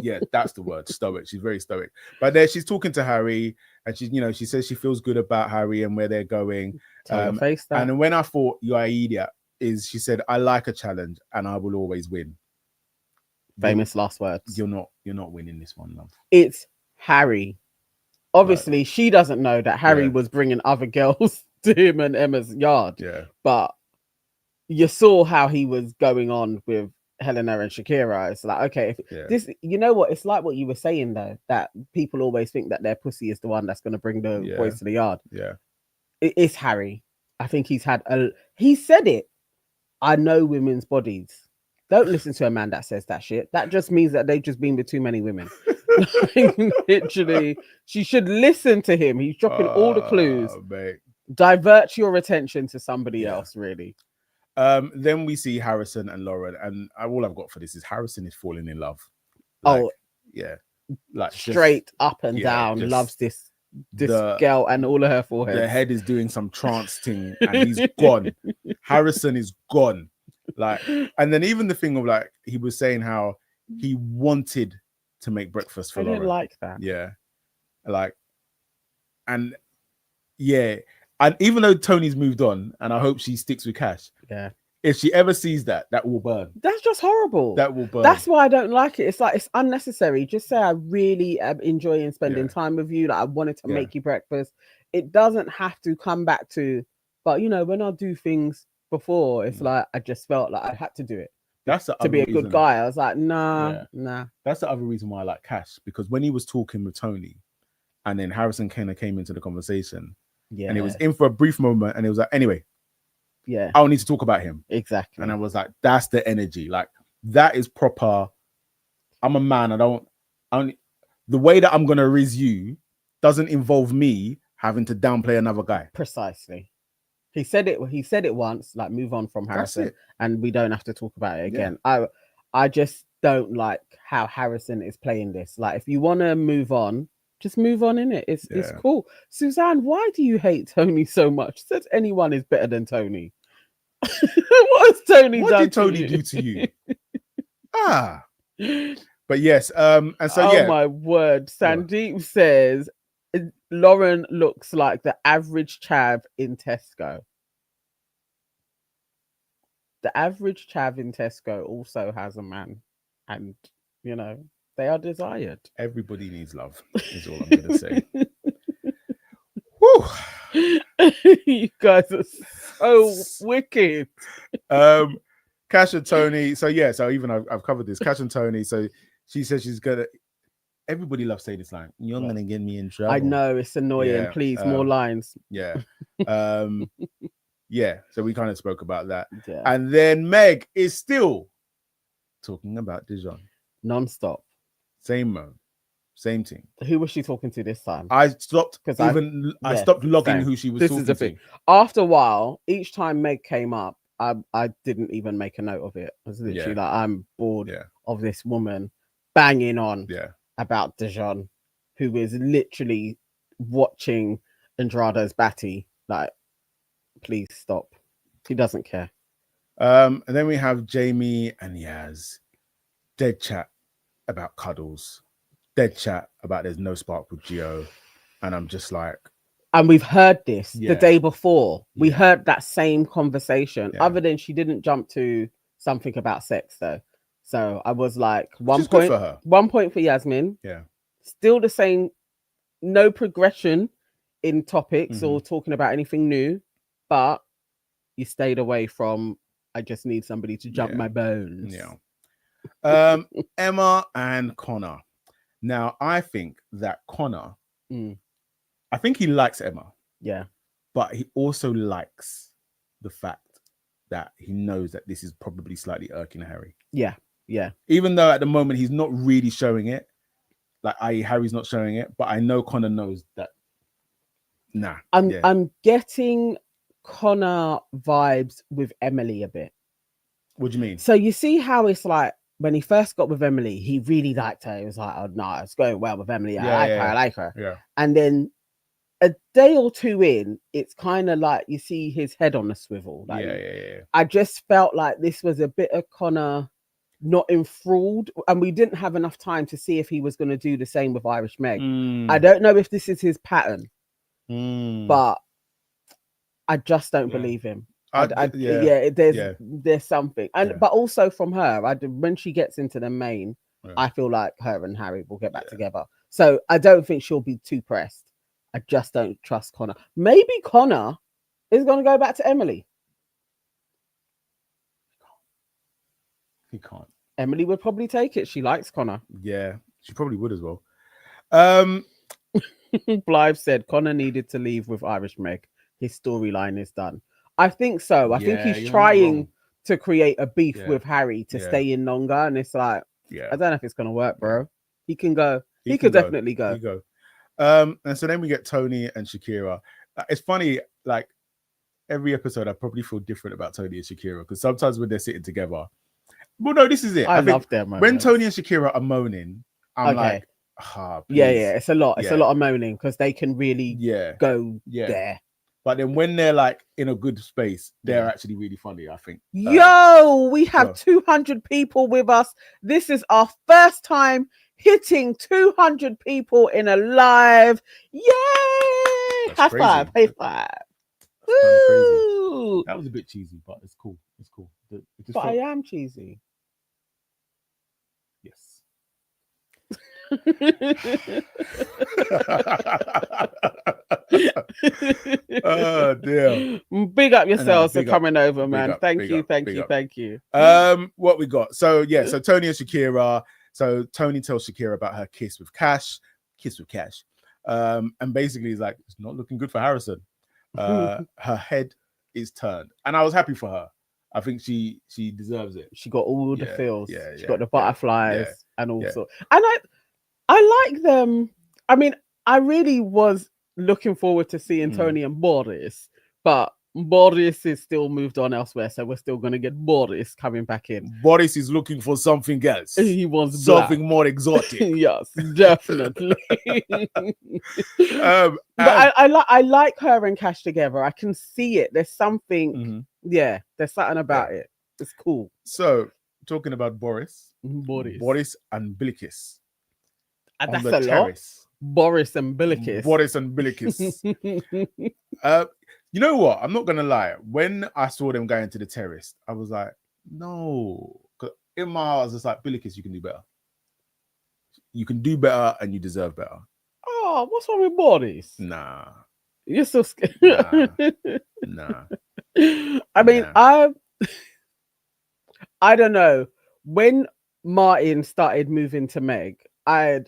Yeah, that's the word, stoic. She's very stoic. But there she's talking to Harry, and she's, you know, she says she feels good about Harry and where they're going. Tell your face that. And when I thought you're an idiot, is she said, I like a challenge and I will always win. Famous last words. You're not winning this one, love. It's Harry. Obviously, she doesn't know that Harry was bringing other girls to him and Emma's yard. Yeah. But you saw how he was going on with Helena and Shakira. It's like, okay, this, you know what? It's like what you were saying though, that people always think that their pussy is the one that's going to bring the boys to the yard. Yeah. It's Harry. I think he said it. I know women's bodies. Don't listen to a man that says that shit. That just means that they've just been with too many women. Literally, she should listen to him. He's dropping all the clues. Mate. Divert your attention to somebody else, really. Then we see Harrison and Lauren, and all I've got for this is Harrison is falling in love. Like, like straight up and down, loves this girl and all of her forehead. Their head is doing some trance thing, and he's gone. Harrison is gone. Like, and then even the thing of like he was saying how he wanted to make breakfast for Lauren. I didn't like that. Yeah, like, and and even though Tony's moved on, and I hope she sticks with Cash. Yeah. If she ever sees that will burn. That's just horrible. That will burn. That's why I don't like it. It's like, it's unnecessary. Just say I really am enjoying spending time with you. Like, I wanted to make you breakfast. It doesn't have to come back to, but you know, when I do things before, it's like I just felt like I had to do it. That's the to be a good guy. I was like, nah. That's the other reason why I like Cash, because when he was talking with Tony, and then Harrison kind of came into the conversation, and it was in for a brief moment, and it was like, anyway, I don't need to talk about him. Exactly. And I was like, that's the energy. Like, that is proper. I'm a man. I don't the way that I'm gonna riz you doesn't involve me having to downplay another guy. Precisely. He said it once, like, move on from Harrison, and we don't have to talk about it again. I just don't like how Harrison is playing this. Like, if you want to move on, just move on, in it. It's cool. Suzanne, why do you hate Tony so much? Says anyone is better than Tony. What has Tony done? What did Tony do to you? But yes, and so oh my word. Sandeep says Lauren looks like the average chav in Tesco. The average chav in Tesco also has a man, and you know, they are desired. Everybody needs love, is all I'm gonna say. Woo! You guys are so wicked. Cash and Tony. So even I've covered this. Cash and Tony. So she says she's gonna. Everybody loves saying this line. You're gonna get me in trouble. I know, it's annoying. Please, more lines. Yeah. So we kind of spoke about that. Yeah. And then Meg is still talking about Dejon. Non-stop. Same thing. Who was she talking to this time? I stopped logging who she was talking to. Thing. After a while, each time Meg came up, I didn't even make a note of it. I was literally like, I'm bored of this woman banging on about Dejon, who is literally watching Andrada's batty. Like, please stop. He doesn't care. And then we have Jamie and Yaz. Dead chat about cuddles. Dead chat about there's no spark with Gio. And I'm just like... And we've heard this the day before. We heard that same conversation. Other than she didn't jump to something about sex, though. So I was like, 1 point for her. 1 point for Yasmin. Yeah. Still the same. No progression in topics or talking about anything new. But you stayed away from, I just need somebody to jump my bones. Yeah. Emma and Connor. Now, I think that Connor, I think he likes Emma. Yeah. But he also likes the fact that he knows that this is probably slightly irking Harry. Yeah. Yeah. Even though at the moment he's not really showing it, like i.e. Harry's not showing it, but I know Connor knows that. Nah. I'm getting Connor vibes with Emily a bit. What do you mean? So you see how it's like when he first got with Emily, he really liked her. He was like, oh no, it's going well with Emily. I like her. Yeah. And then a day or two in, it's kind of like you see his head on a swivel. Like, I just felt like this was a bit of Connor not enthralled, and we didn't have enough time to see if he was going to do the same with Irish Meg. I don't know if this is his pattern, but I just don't believe him. There's something, and but also from her, when she gets into the main, I feel like her and Harry will get back together. So I don't think she'll be too pressed. I just don't trust Connor. Maybe Connor is going to go back to Emily. He can't. Emily would probably take it. She likes Connor. Yeah, she probably would as well. Blythe said Connor needed to leave with Irish Meg. His storyline is done. I think so. I think he's trying to create a beef with Harry to stay in longer. And it's like, I don't know if it's going to work, bro. He can go. He could definitely go. And so then we get Tony and Shakira. It's funny, like every episode, I probably feel different about Tony and Shakira because sometimes when they're sitting together, well, no, this is it. I love them. When Tony and Shakira are moaning, I'm like, it's a lot. It's a lot of moaning because they can really go there. But then when they're like in a good space, they're actually really funny, I think. Yo, we have 200 people with us. This is our first time hitting 200 people in a live. Yay! High five. Woo! That was a bit cheesy, but it's cool. It's cool. But I am cheesy. Yes. Oh dear. Big up yourselves for coming over, man. Thank you. What we got? So Tony and Shakira. So Tony tells Shakira about her kiss with Cash. And basically he's like, it's not looking good for Harrison. Her head is turned. And I was happy for her. I think she deserves it. She got all the feels. Yeah, she got the butterflies and all sorts. And I like them. I mean, I really was looking forward to seeing Tony and Boris, but Boris is still moved on elsewhere, so we're still going to get Boris coming back in. Boris is looking for something else. He wants something more exotic. Yes, definitely. But I like her and Cash together. I can see it. There's something. There's something about it. It's cool. So talking about Boris and Bilicus. And that's a terrace. Lot. Boris and Bilicus. You know what? I'm not gonna lie. When I saw them going to the terrace, I was like, no. In my heart, I was just like, Bilicus, you can do better. You can do better, and you deserve better. Oh, what's wrong with Boris? Nah, you're so scared. Nah. I mean, I don't know. When Martin started moving to Meg, I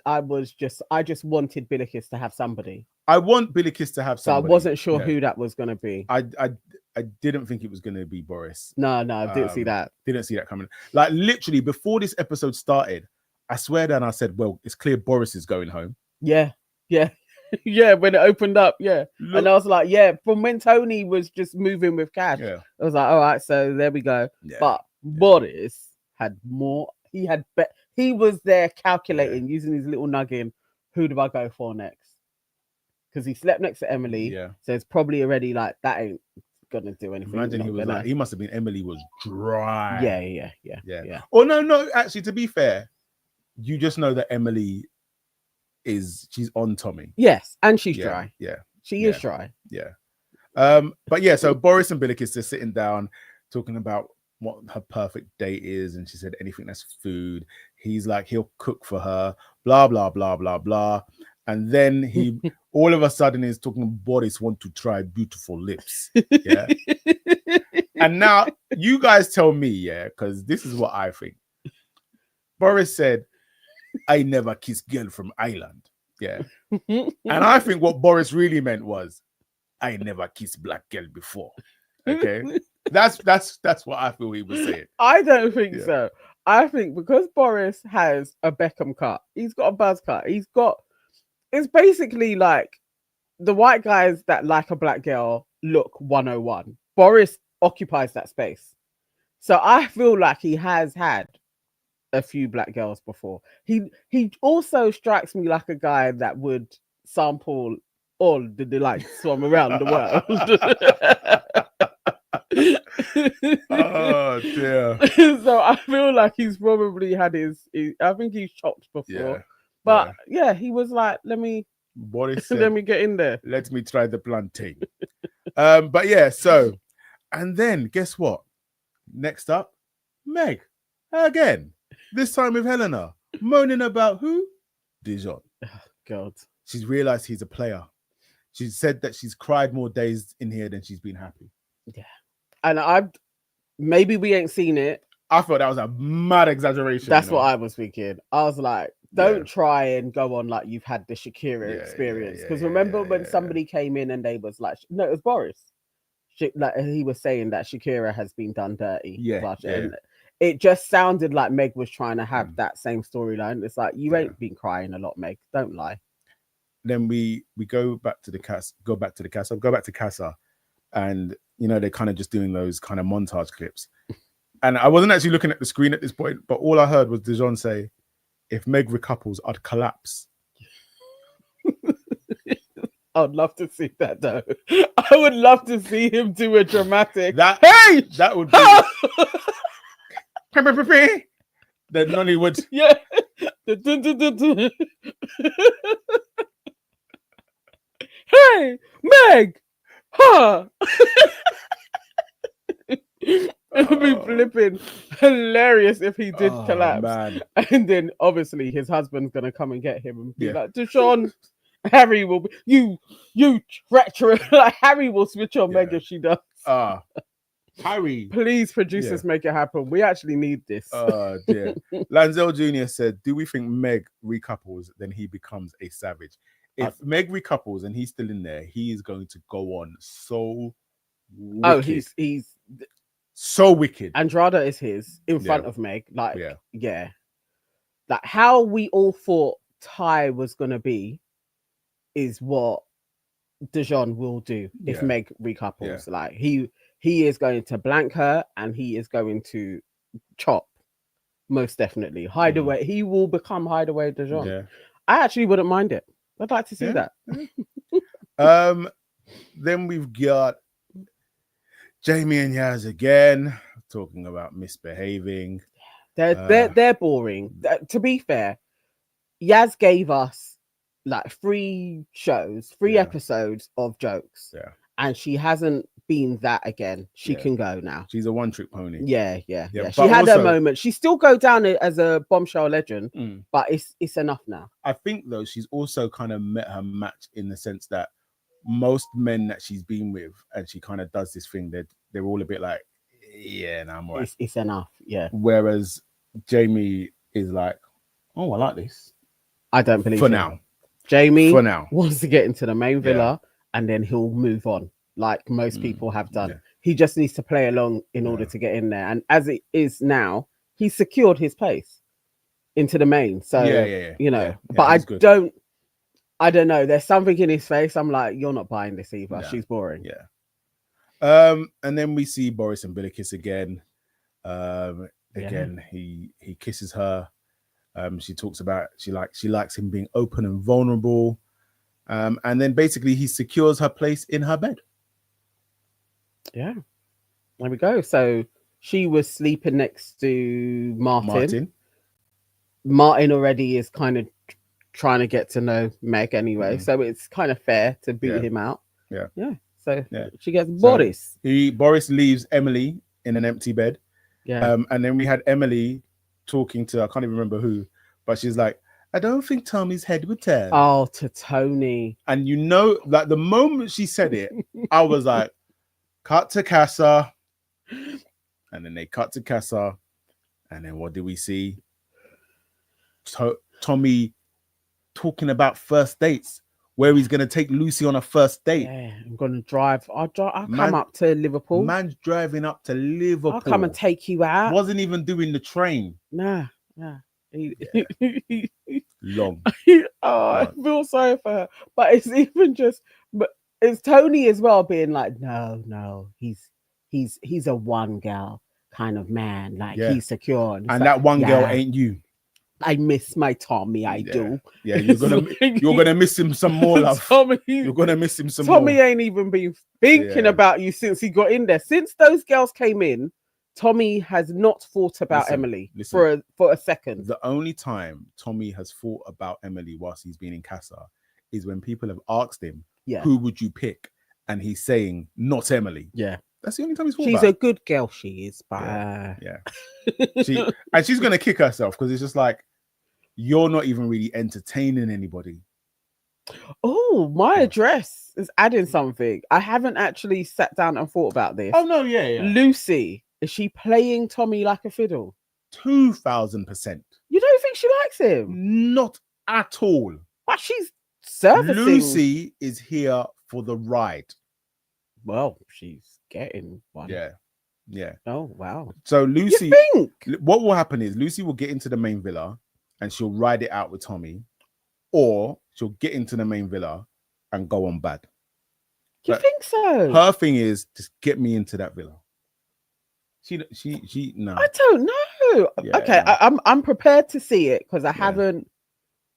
just wanted Bilicus to have somebody. I want Bilicus to have somebody. So I wasn't sure who that was going to be. I didn't think it was going to be Boris. No, I didn't see that. Didn't see that coming. Like literally before this episode started, I swear down I said, well, it's clear Boris is going home. Yeah. When it opened up, and I was like, from when Tony was just moving with Cash, I was like, all right, so there we go. But Boris had more. He was there calculating, using his little noggin. Who do I go for next? Because he slept next to Emily, so it's probably already like that ain't gonna do anything. Imagine he was like, he must have been. Emily was dry. Yeah. Oh no. Actually, to be fair, you just know that Emily she's on Tommy. Yes, and she's dry. Yeah, she is dry. Yeah. But so Boris and Bilicus are sitting down talking about what her perfect date is, and she said anything that's food. He's like, he'll cook for her, blah blah blah blah blah. And then he all of a sudden is talking Boris want to try beautiful lips. Yeah. And now you guys tell me, because this is what I think. Boris said, I never kiss girl from Ireland. Yeah. And I think what Boris really meant was, I never kissed black girl before. Okay. That's what I feel he was saying. I don't think so. I think because Boris has a Beckham cut, he's got a buzz cut, it's basically like the white guys that like a black girl look 101. Boris occupies that space. So I feel like he has had a few black girls before. He also strikes me like a guy that would sample all the delights from around the world. Oh dear. So I feel like he's probably had I think he's chopped before. But he was like, Boris said, let me get in there. Let me try the plantain. But yeah, so and then guess what? Next up, Meg again. This time with Helena, moaning about who? Dejon. Oh, God. She's realized he's a player. She said that she's cried more days in here than she's been happy. Yeah. And maybe we ain't seen it. I thought that was a mad exaggeration. That's what I was thinking. I was like, don't try and go on like you've had the Shakira experience. Because remember when somebody came in and they was like, no, it was Boris. Like he was saying that Shakira has been done dirty. And it just sounded like Meg was trying to have that same storyline. It's like, you ain't been crying a lot, Meg. Don't lie. Then we go back to CASA, and they're kind of just doing those kind of montage clips. And I wasn't actually looking at the screen at this point, but all I heard was Dejon say, if Meg recouples, I'd collapse. I'd love to see that though. I would love to see him do a dramatic that would be the Nollywood. Yeah. Hey, Meg! Huh? It would be flipping hilarious if he did collapse. Man. And then obviously his husband's gonna come and get him and be like, Dejon, Harry will be you treacherous. Like Harry will switch on Meg if she does. Harry, please, producers, make it happen. We actually need this. Oh dear. Lanzel Jr. said, do we think Meg recouples, then he becomes a savage? If Meg recouples and he's still in there, he is going to go on so wicked. He's so wicked. Andrada is his in front of Meg. Like, like how we all thought Ty was gonna be is what Dejon will do if Meg recouples. Like he is going to blank her and he is going to chop, most definitely. Hideaway. He will become Hideaway Dejon. Yeah. I actually wouldn't mind it. I'd like to see that. Then we've got Jamie and Yaz again talking about misbehaving. They're boring. To be fair, Yaz gave us like 3 episodes of jokes. Yeah. And she hasn't been that again. She can go now. She's a one-trick pony. Yeah. She had her moment. She still go down as a bombshell legend, but it's enough now. I think though she's also kind of met her match in the sense that most men that she's been with, and she kind of does this thing, they're all a bit like, I'm all right. It's enough. Yeah. Whereas Jamie is like, oh, I like this. I don't believe for now. Jamie for now wants to get into the main villa and then he'll move on like most people have done. He just needs to play along in order to get in there. And as it is now, he's secured his place into the main. So, but I don't know. There's something in his face. I'm like, you're not buying this either. No. She's boring. Yeah. And then we see Boris and Bilicus again. He kisses her. She talks about she likes him being open and vulnerable. And then basically he secures her place in her bed. Yeah. There we go. So she was sleeping next to Martin. Martin already is kind of trying to get to know Meg anyway. So it's kind of fair to boot him out. Yeah. So she gets Boris. Boris leaves Emily in an empty bed. Yeah. And then we had Emily talking to, I can't even remember who, but she's like, I don't think Tommy's head would turn. Oh, to Tony. And like the moment she said it, I was like, cut to CASA. And then they cut to CASA. And then what do we see? Tommy talking about first dates, where he's gonna take Lucy on a first date. Yeah, I'm gonna drive. I'll Man- come up to Liverpool. Man's driving up to Liverpool. I'll come and take you out. Wasn't even doing the train. Nah. Long. I feel sorry for her, but it's even just, but it's Tony as well being like, no, he's a one girl kind of man, like he's secure, and that one girl ain't you. I miss my Tommy, I do. Yeah, you're gonna miss him some more, love. You're gonna miss him some more. Tommy ain't even been thinking about you since he got in there. Since those girls came in, Tommy has not thought about Emily for a second. The only time Tommy has thought about Emily whilst he's been in CASA is when people have asked him, who would you pick? And he's saying, not Emily. Yeah. That's the only time he's thought about. She's a good girl, she is. But and she's going to kick herself because it's just like, you're not even really entertaining anybody. Oh, my address is adding something. I haven't actually sat down and thought about this. Oh, no, yeah. Lucy. Is she playing Tommy like a fiddle? 2,000%. You don't think she likes him? Not at all. But she's servicing. Lucy is here for the ride. Well, she's getting one. Yeah. Oh, wow. So Lucy, you think? What will happen is Lucy will get into the main villa and she'll ride it out with Tommy, or she'll get into the main villa and go on bad. You think so? Her thing is just get me into that villa. She no. I don't know. Okay, I'm prepared to see it because I haven't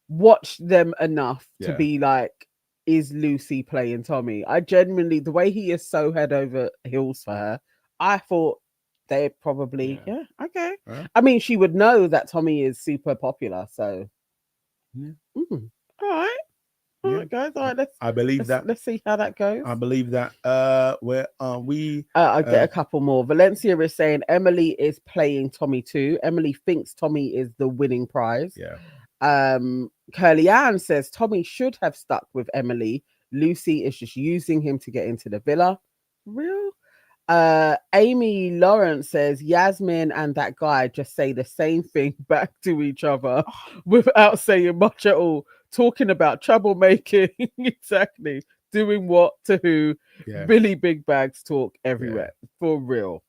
watched them enough to be like, is Lucy playing Tommy? I genuinely, the way he is so head over heels for her, I thought they probably okay. Right. I mean, she would know that Tommy is super popular, so all right. All right, guys. All right, I believe that. Let's see how that goes. I believe that. Where are we? I'll get a couple more. Valencia is saying Emily is playing Tommy too. Emily thinks Tommy is the winning prize. Yeah. Curly Ann says Tommy should have stuck with Emily. Lucy is just using him to get into the villa. Real? Amy Lawrence says Yasmin and that guy just say the same thing back to each other without saying much at all. Talking about troublemaking, exactly. Doing what to who? Billy Big Bags talk everywhere for real.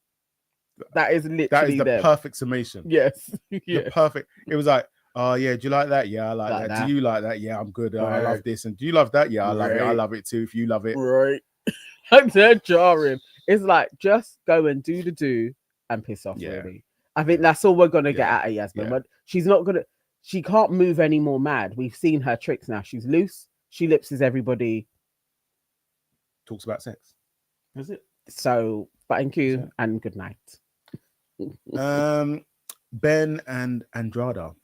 That is literally the perfect summation. Yes, the perfect. It was like, oh yeah, do you like that? Yeah, I like that. Do you like that? Yeah, I'm good. I love this. And do you love that? Yeah, I love it. I love it too. If you love it, right? They're jarring. It's like just go and do the do and piss off. Really, I think that's all we're gonna get out of Yasmin. But she's not gonna. She can't move any more mad. We've seen her tricks now. She's loose. She lipses everybody. Talks about sex. Is it? So thank you and good night. Ben and Andrada.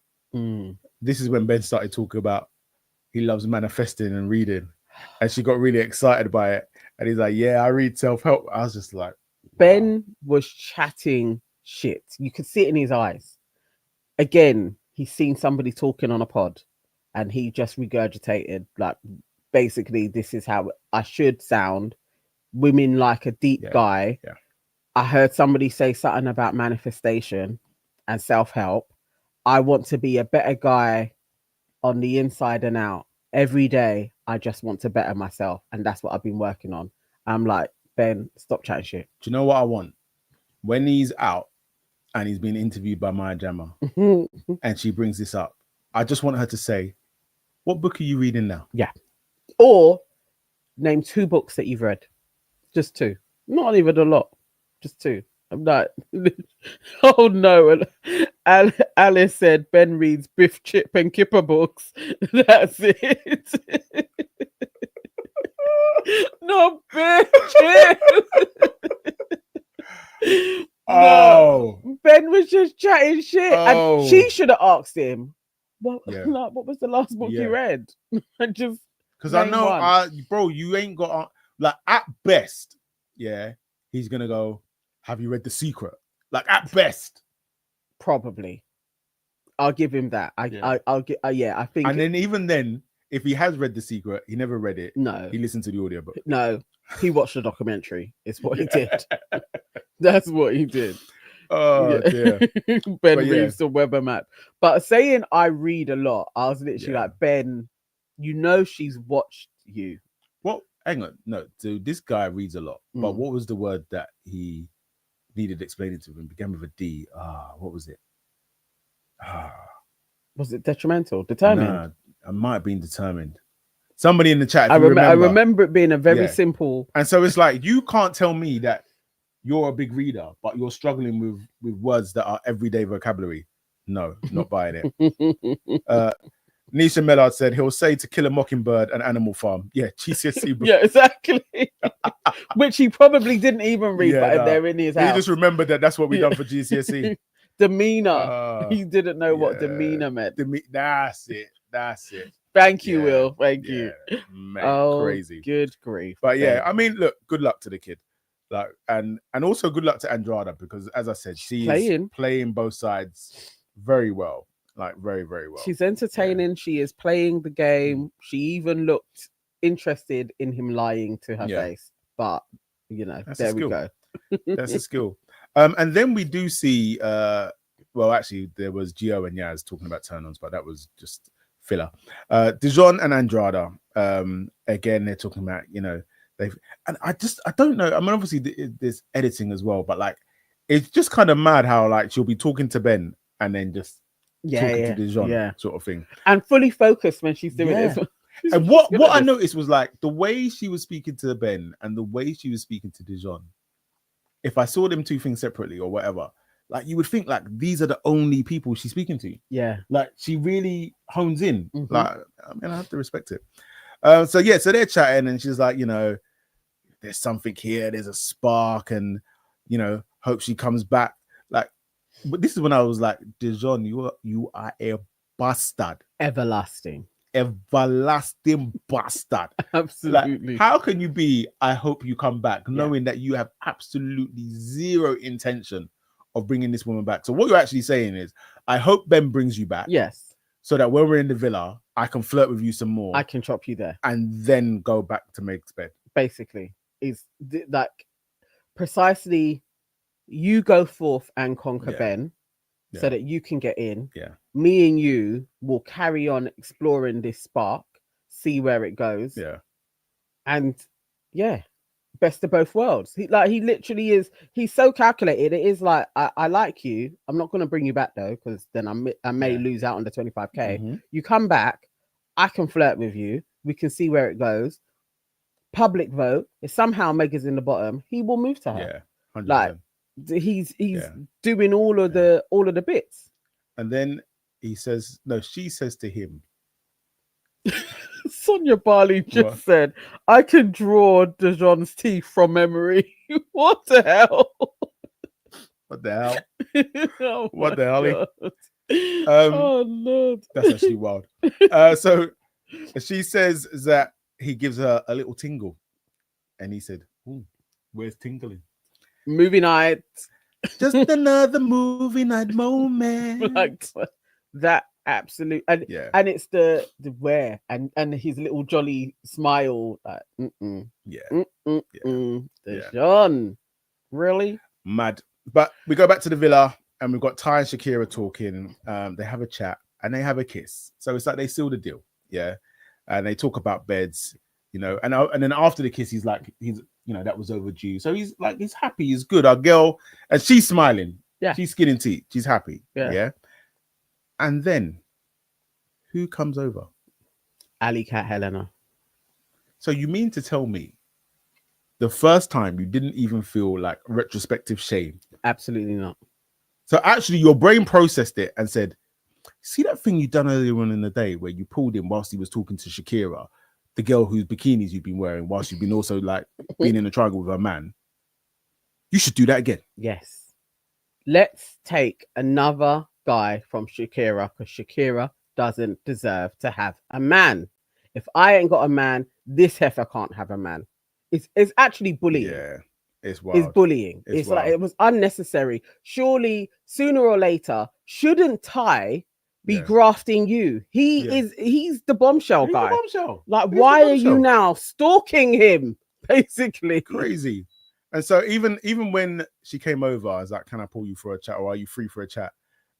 This is when Ben started talking about he loves manifesting and reading. And she got really excited by it. And he's like, yeah, I read self-help. I was just like, wow. Ben was chatting shit. You could see it in his eyes. Again, he's seen somebody talking on a pod and he just regurgitated, like, basically, this is how I should sound. Women like a deep guy. Yeah. I heard somebody say something about manifestation and self-help. I want to be a better guy on the inside and out. Every day, I just want to better myself. And that's what I've been working on. I'm like, Ben, stop chatting shit. Do you know what I want? When he's out and he's been interviewed by Maya Jama and she brings this up, I just want her to say, what book are you reading now? Yeah. Or name 2 books that you've read. Just 2. Not even a lot. Just 2. I'm not. Oh no. And Alice said Ben reads Biff, Chip and Kipper books. That's it. No, Biff, Chip. Oh. No, Ben was just chatting shit. Oh. And she should have asked him, what was the last book you read? And just because I know, bro, you ain't got, like, at best, he's going to go, have you read The Secret? Like, at best. Probably. I'll give him that. I'll get, I think. And then even then, if he has read The Secret, he never read it. No. He listened to the audiobook. No. He watched the documentary. It's what he did. That's what he did. Oh dear. Ben But yeah. reads the weather map. But saying I read a lot, I was literally Yeah. like, Ben, you know she's watched you. What? Hang on. No, dude, this guy reads a lot. But what was the word that he needed explaining to him? Began with a D. What was it? Was it detrimental? Determined? Nah, I might have been determined. Somebody in the chat, if I you remember. I remember it being a very Yeah. simple. And so it's like, you can't tell me that you're a big reader, but you're struggling with words that are everyday vocabulary. No, not buying it. Nisha Mellard said he'll say To Kill a Mockingbird and Animal Farm. Yeah, GCSE. Yeah, exactly. Which he probably didn't even read, but they're in his house. He just remembered that that's what we done for GCSE. Demeanor. He didn't know what demeanor meant. That's it. That's it. Thank you, Will. Thank you. Mate, crazy. Good grief. But yeah, I mean, look, good luck to the kid. Like, and also good luck to Andrada, because as I said, she is playing both sides very well. Like very, very well. She's entertaining. Yeah. She is playing the game. She even looked interested in him lying to her face. But you know, there we go. That's a skill. And then we do see well, actually, there was Gio and Yaz talking about turn-ons, but that was just filler. Dejon and Andrada, again, they're talking about, you know, and I don't know. I mean, obviously there's editing as well, but like, it's just kind of mad how like she'll be talking to Ben and then just talking to Dejon, sort of thing, and fully focused when she's doing it. And what I noticed was like the way she was speaking to Ben and the way she was speaking to Dejon. If I saw them two things separately or whatever, like you would think like these are the only people she's speaking to. Yeah, like she really hones in. Like, I mean, I have to respect it. So they're chatting, and she's like, you know, there's something here. There's a spark, and you know, hope she comes back. Like, but this is when I was like, Dejon, you are a bastard, everlasting bastard. Absolutely. Like, how can you be? I hope you come back, knowing that you have absolutely zero intention of bringing this woman back. So what you're actually saying is, I hope Ben brings you back. Yes. So that when we're in the villa, I can flirt with you some more. I can chop you there. And then go back to Meg's bed. Basically, is like precisely you go forth and conquer Ben so that you can get in. Yeah. Me and you will carry on exploring this spark, see where it goes. Yeah. And best of both worlds. He literally is. He's so calculated. It is like, I like you. I'm not going to bring you back though, because then I may lose out on the 25k. You come back, I can flirt with you. We can see where it goes. Public vote. If somehow Meg is in the bottom, he will move to her. Yeah, 100%. Like he's doing all of the bits. And then she says to him. Sonia Barley just said, I can draw Dejon's teeth from memory. What the hell? What the hell? Oh, what the hell? Oh Lord. That's actually wild. So she says that he gives her a little tingle. And he said, where's tingling? Movie night. Just another movie night moment. Like that. Absolutely. And it's the wear and his little jolly smile. Like, Dejon. Really? Mad. But we go back to the villa and we've got Ty and Shakira talking. They have a chat and they have a kiss. So it's like they seal the deal. Yeah. And they talk about beds, you know, and then after the kiss, he's you know, that was overdue. So he's like, he's happy, he's good. Our girl, and she's smiling. Yeah. She's skinning teeth. She's happy. Yeah. And then who comes over? Alley Cat Helena. So you mean to tell me the first time you didn't even feel like retrospective shame? Absolutely not. So actually your brain processed it and said, see that thing you done earlier on in the day where you pulled him whilst he was talking to Shakira, the girl whose bikinis you've been wearing whilst you've been also like being in a triangle with her man. You should do that again. Yes. Let's take another guy from Shakira, because Shakira doesn't deserve to have a man. If I ain't got a man, this heifer can't have a man. It's actually bullying. Yeah, it's wild. It's bullying. It's like, it was unnecessary. Surely sooner or later, shouldn't Ty be grafting you? He's the bombshell guy. The bombshell. Like, why are you now stalking him? Basically, crazy. And so even when she came over, I was like, "Can I pull you for a chat, or are you free for a chat,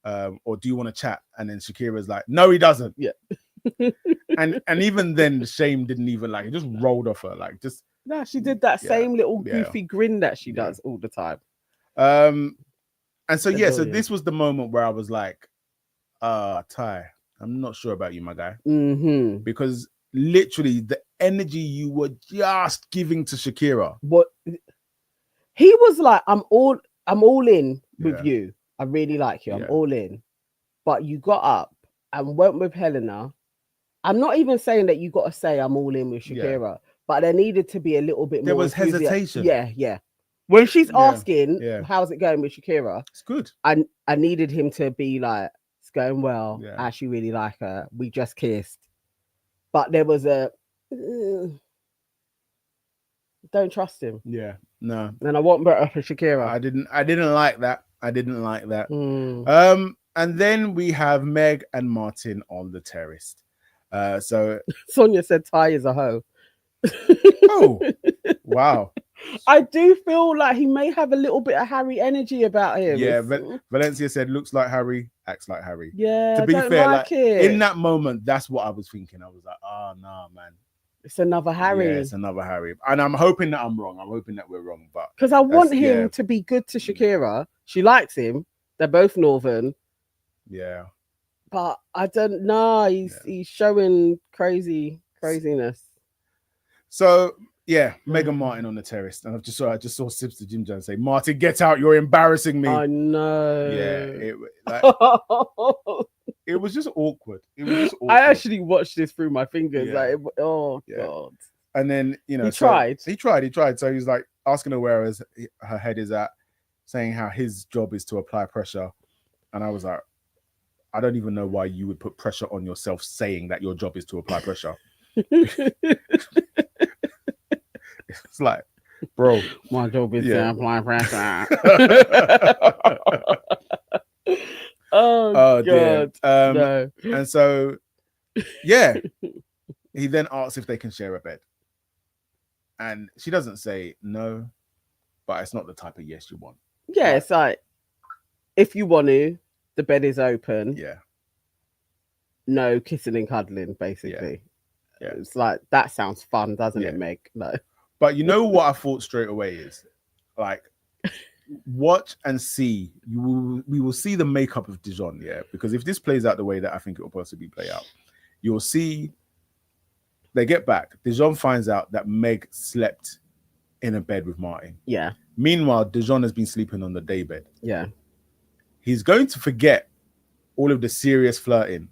or do you want to chat?" And then Shakira's like, "No, he doesn't." Yeah. and even then, the shame didn't even like it. Just rolled off her, like just. No, she did that same little goofy grin that she Yeah. does all the time. And so so this was the moment where I was like, Ty, I'm not sure about you, my guy, because literally the energy you were just giving to Shakira. What he was like, I'm all in with you. I really like you. I'm all in. But you got up and went with Helena. I'm not even saying that you got to say I'm all in with Shakira, but there needed to be a little bit more. There was hesitation. Yeah. When she's asking, how's it going with Shakira? It's good. I needed him to be like, it's going well. I actually really like her. We just kissed. But there was a don't trust him. Yeah, no. And I want better for Shakira. I didn't like that. And then we have Meg and Martin on the terrace. So Sonia said Ty is a hoe. Oh, wow. I do feel like he may have a little bit of Harry energy about him. Yeah, Valencia said looks like Harry, acts like Harry. Yeah, to be fair, like it. In that moment, that's what I was thinking. I was like, oh no, man. It's another Harry. Yeah, it's another Harry. And I'm hoping that I'm wrong. I'm hoping that we're wrong. But because I want him to be good to Shakira. She likes him. They're both Northern. Yeah. But I don't know. He's showing craziness. So Meg and Martin on the terrace. And I just saw Sips the Jim John say, Martin, get out, you're embarrassing me. I know. Yeah. It was just awkward. I actually watched this through my fingers. Yeah. God. And then, he tried. He tried. So he was like asking her where her head is at, saying how his job is to apply pressure. And I was like, I don't even know why you would put pressure on yourself saying that your job is to apply pressure. It's like, bro, my job is to apply pressure. Oh God. No. And so he then asks if they can share a bed. And she doesn't say no, but it's not the type of yes you want. Yeah, it's like if you want to, the bed is open. Yeah. No kissing and cuddling, basically. Yeah. It's like that sounds fun, doesn't it, Meg? No. But you know what I thought straight away is like watch and see. We will see the makeup of Dejon, because if this plays out the way that I think it will possibly play out, you'll see they get back. Dejon finds out that Meg slept in a bed with Martin. Yeah. Meanwhile, Dejon has been sleeping on the day bed. Yeah. He's going to forget all of the serious flirting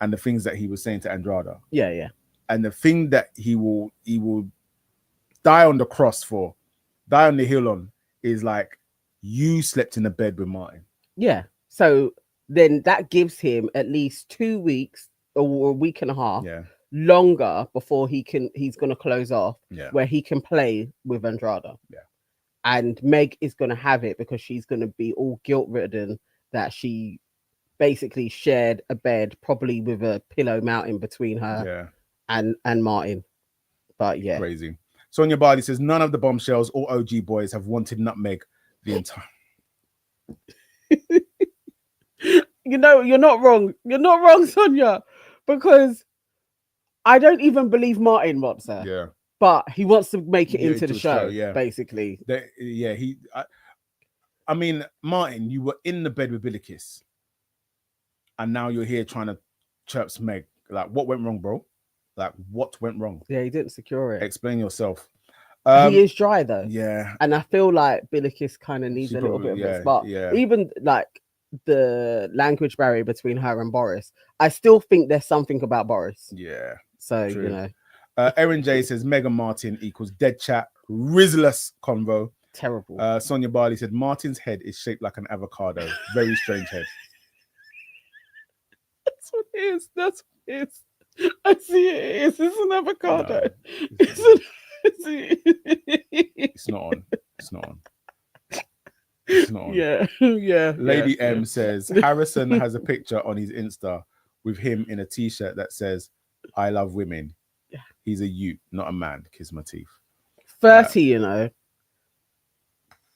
and the things that he was saying to Andrada. Yeah. And the thing that he will die on the cross for, die on the hill on, is like, you slept in a bed with Martin. Yeah. So then that gives him at least 2 weeks or a week and a half longer before he's going to close off, where he can play with Andrada. Yeah. And Meg is going to have it because she's going to be all guilt-ridden that she basically shared a bed, probably with a pillow mountain between her and Martin. But yeah. Crazy. Sonia Barley says, none of the bombshells or OG boys have wanted nutmeg the entire... You know, you're not wrong. You're not wrong, Sonia, because I don't even believe Martin wants her. Yeah. But he wants to make it into the show, basically. I mean, Martin, you were in the bed with Bilicus, and now you're here trying to chirp Meg. Like, what went wrong, bro? Like, what went wrong? Yeah, he didn't secure it. Explain yourself. He is dry, though. Yeah. And I feel like Bilicus kind of needs a little bit of a spark. Yeah. Even, like, the language barrier between her and Boris, I still think there's something about Boris. Yeah. So, true. You know. Erin J says Meg and Martin equals dead chat, Rizless convo. Terrible. Sonia Barley said Martin's head is shaped like an avocado. Very strange head. That's what it is. That's what it is. I see it is. It's an avocado. No, it's not on. It's not on. It's not on. Yeah. Lady M says Harrison has a picture on his Insta with him in a t-shirt that says, I love women. Yeah. He's a ute, not a man. Kiss my teeth. 30, you know.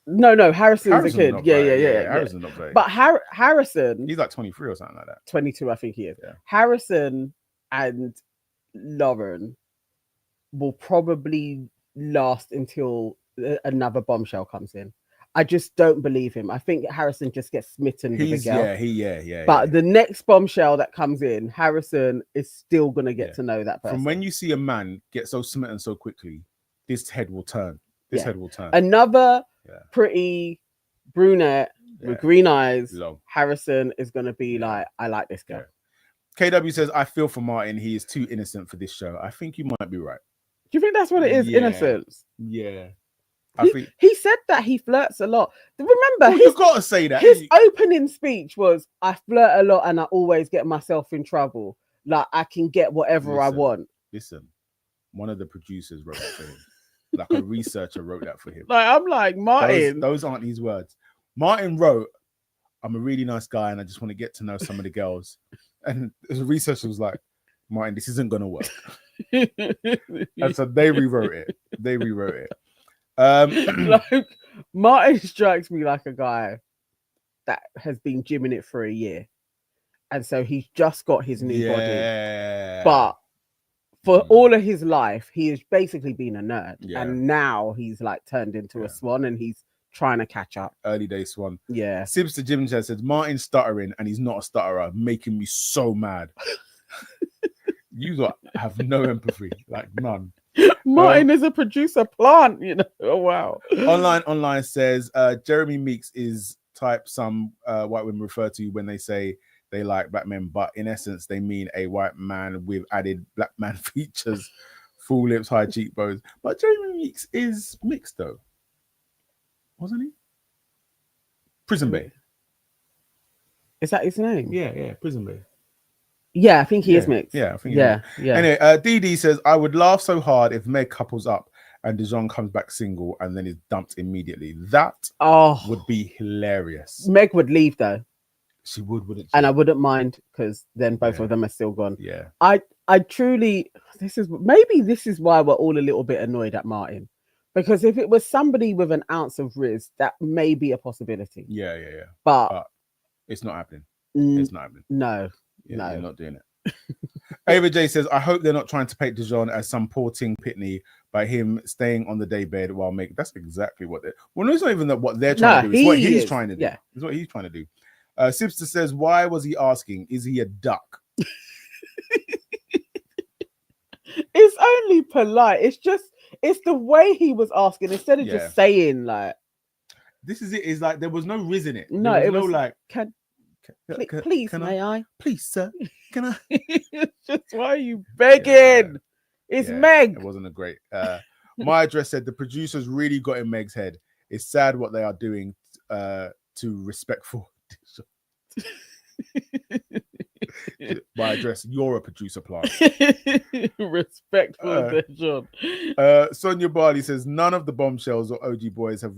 No, Harrison's a Harrison's kid. not Yeah. 30. Harrison's not 30. But Harrison, He's like 23 or something like that. 22, I think he is. Yeah. Harrison and Lauren will probably last until another bombshell comes in. I just don't believe him. I think Harrison just gets smitten with a girl. Yeah. But the next bombshell that comes in, Harrison is still gonna get to know that person. From when you see a man get so smitten so quickly, this head will turn. Head will turn. Another pretty brunette with green eyes. Long. Harrison is gonna be like, I like this girl. KW says, I feel for Martin. He is too innocent for this show. I think you might be right. Do you think that's what it is? Innocence. Yeah. He said that he flirts a lot. Remember, you've got to say that. His opening speech was, I flirt a lot and I always get myself in trouble. Like, I can get whatever I want. Listen, one of the producers wrote that for him. Like a researcher wrote that for him. Like, I'm like, Martin. Those aren't his words. Martin wrote, I'm a really nice guy and I just want to get to know some of the girls. And the researcher was like, Martin, this isn't going to work. And so they rewrote it. Like, Martin strikes me like a guy that has been gymming it for a year, and so he's just got his new body. But for all of his life, he has basically been a nerd, and now he's like turned into a swan, and he's trying to catch up. Early day swan. Yeah. Sibs to Jim says Martin's stuttering, and he's not a stutterer, making me so mad. You have no empathy, like none. Martin is a producer plant, you know. Oh wow. Online says Jeremy Meeks is type some white women refer to when they say they like black men, but in essence they mean a white man with added black man features, full lips, high cheekbones. But Jeremy Meeks is mixed though, wasn't he? Prison Bay. Is that his name? Yeah, Prison Bay. Yeah, I think he is mixed. Yeah, I think yeah. Anyway, DD says, I would laugh so hard if Meg couples up and Dejon comes back single and then is dumped immediately. That would be hilarious. Meg would leave though. She would, wouldn't she? And I wouldn't mind because then both of them are still gone. Yeah. I truly, this is why we're all a little bit annoyed at Martin. Because if it was somebody with an ounce of riz, that may be a possibility. Yeah. But it's not happening. It's not happening. No. No, you're not doing it. Ava J says, I hope they're not trying to paint Dejon as some poor ting pitney by him staying on the daybed while making. That's exactly what they're. Well, no, it's not even that what they're trying to do. It's what he's trying to do. Yeah. It's what he's trying to do. Sibster says, why was he asking? Is he a duck? It's only polite. It's the way he was asking instead of just saying like. This is it. It's like there was no riz in it. No, it was like. Please, may I? Please, sir. Can I? Just why are you begging? It's Meg. It wasn't a great. My address said the producers really got in Meg's head. It's sad what they are doing to respectful. My address, you're a producer plant. Respectful Dejon. Sonia Barley says none of the bombshells or OG boys have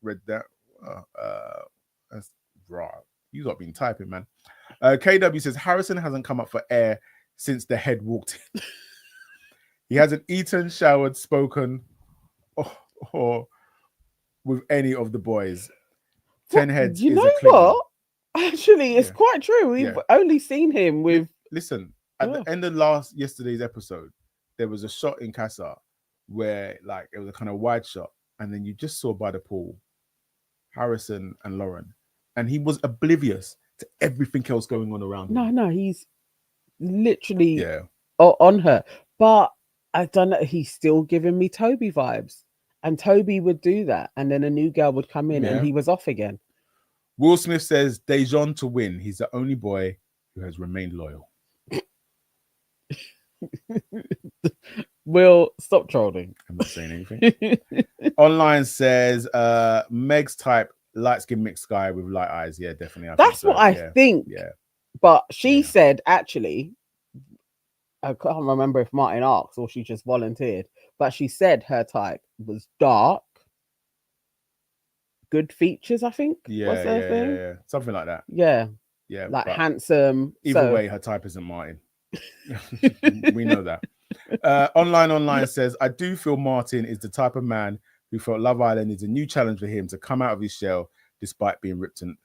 read that. That's right. You got been typing, man. KW says Harrison hasn't come up for air since the head walked in. He hasn't eaten, showered, spoken, or with any of the boys. 10 heads. You know what? Actually, it's quite true. We've only seen him with. Listen, at the end of yesterday's episode, there was a shot in CASA where, like, it was a kind of wide shot, and then you just saw by the pool Harrison and Lauren. And he was oblivious to everything else going on around him. No, he's literally on her. But I don't know, he's still giving me Toby vibes. And Toby would do that. And then a new girl would come in and he was off again. Will Smith says, Dejon to win. He's the only boy who has remained loyal. Will, stop trolling. I'm not saying anything. Online says, Meg's type, light-skinned mixed guy with light eyes. Yeah, definitely. That's what I think. Yeah. But she said, actually, I can't remember if Martin asked or she just volunteered, but she said her type was dark, good features, I think. Yeah. Something like that. Yeah. Like handsome. Either way, her type isn't Martin. We know that. Online says, I do feel Martin is the type of man who felt Love Island is a new challenge for him to come out of his shell despite being ripped. And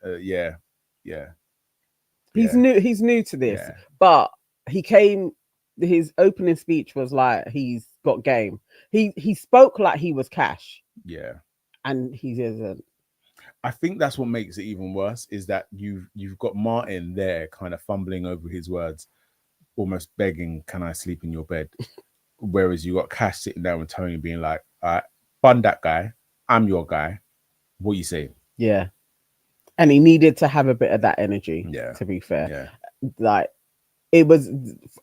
He's new to this, but he came. His opening speech was like he's got game. He spoke like he was cash. Yeah, and he isn't. I think that's what makes it even worse is that you've got Martin there kind of fumbling over his words, almost begging, "Can I sleep in your bed?" Whereas you got Cash sitting down with Tony being like, "All right, fund that guy. I'm your guy. What you say?" Yeah. And he needed to have a bit of that energy, to be fair. Yeah. Like, it was,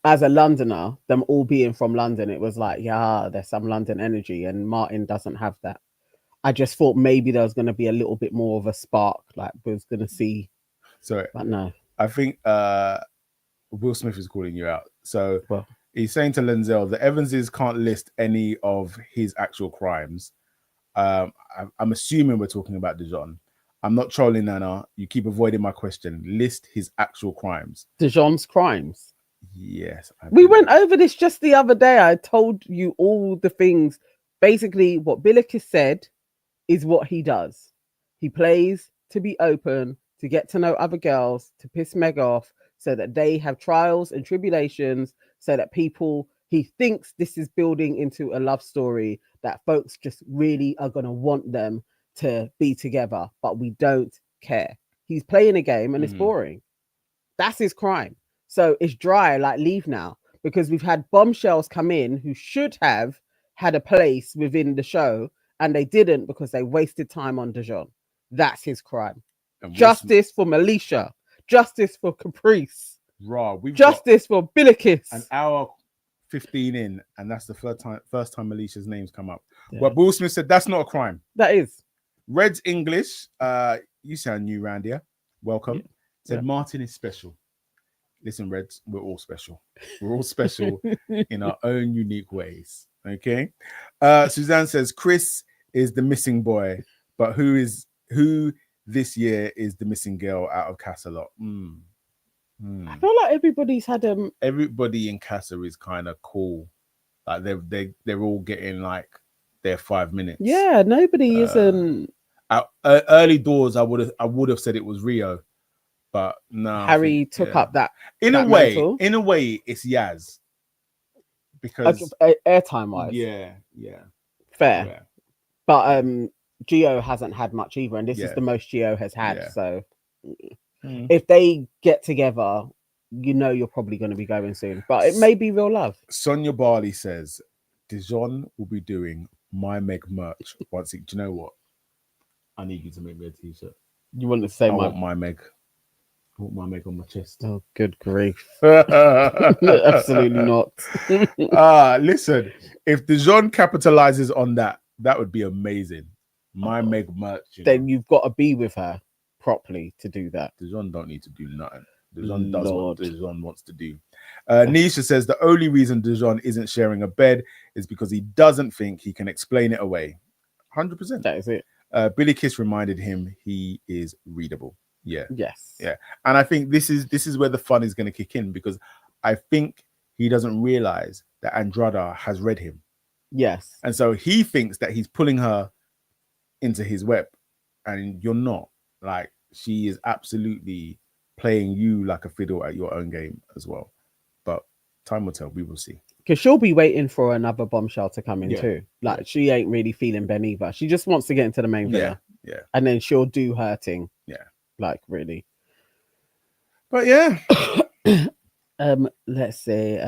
as a Londoner, them all being from London, it was like, yeah, there's some London energy, and Martin doesn't have that. I just thought maybe there was going to be a little bit more of a spark, like we was going to see. So, but no. I think Will Smith is calling you out. So, he's saying to Lenzel, the Evanses can't list any of his actual crimes. I'm assuming we're talking about Dejon. I'm not trolling, Nana. You keep avoiding my question. List his actual crimes. Dejon's crimes? Yes. We went over this just the other day. I told you all the things. Basically, what Bilicus said is what he does. He plays to be open, to get to know other girls, to piss Meg off, so that they have trials and tribulations, so that he thinks this is building into a love story that folks just really are going to want them to be together, but we don't care. He's playing a game and it's boring. That's his crime. So it's dry, like leave now, because we've had bombshells come in who should have had a place within the show, and they didn't because they wasted time on Dejon. That's his crime. Justice for Melisha. Justice for Caprice. Justice for Bilicus. An hour 15 in, and that's the first time Melisha's name's come up. But Will Smith said that's not a crime. That is. Red's English, you sound new round here. Welcome. Said Martin is special. Listen, Reds, we're all special. We're all special in our own unique ways. Okay. Suzanne says Chris is the missing boy, but who this year is the missing girl out of Casa lot? I feel like everybody's had everybody in Casa is kind of cool. Like they're all getting like their 5 minutes. Yeah, nobody isn't. Early doors, I would have said it was Rio, but no. Harry took up that. In a way, it's Yaz because airtime wise. Yeah. Fair. Yeah. But Gio hasn't had much either, and this is the most Gio has had. Yeah. So if they get together, you're probably going to be going soon. But it may be real love. Sonia Barley says Dejon will be doing My Meg merch once. Do you know what? I need you to make me a t-shirt. You want to say I want My Meg. I want My Meg on my chest. Oh, good grief. Absolutely not. Listen, if Dejon capitalizes on that, that would be amazing. My Meg merch. Then you've got to be with her properly to do that. Dejon don't need to do nothing. Dejon does what Dejon wants to do. Nisha says the only reason Dejon isn't sharing a bed is because he doesn't think he can explain it away. 100%. That is it. Bilicus reminded him he is readable. Yeah. Yes. Yeah. And I think this is where the fun is going to kick in, because I think he doesn't realize that Andrada has read him. Yes. And so he thinks that he's pulling her into his web, and you're not. Like, she is absolutely playing you like a fiddle at your own game as well. But time will tell. We will see. Because she'll be waiting for another bombshell to come in too. Like, she ain't really feeling Ben either. She just wants to get into the main villa. Yeah. And then she'll do her thing. Yeah. Like, really. But yeah. Let's see.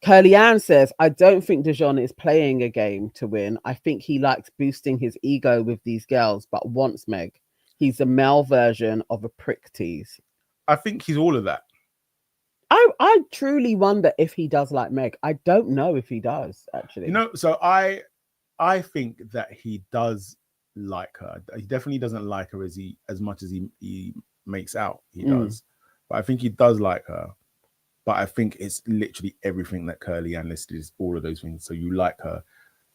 Curly Ann says, I don't think Dejon is playing a game to win. I think he likes boosting his ego with these girls, but wants Meg. He's the male version of a prick tease. I think he's all of that. I truly wonder if he does like Meg. I don't know if he does, actually. So I think that he does like her. He definitely doesn't like her as much as he makes out. He does. But I think he does like her. But I think it's literally everything that Curly Ann listed is all of those things. So you like her,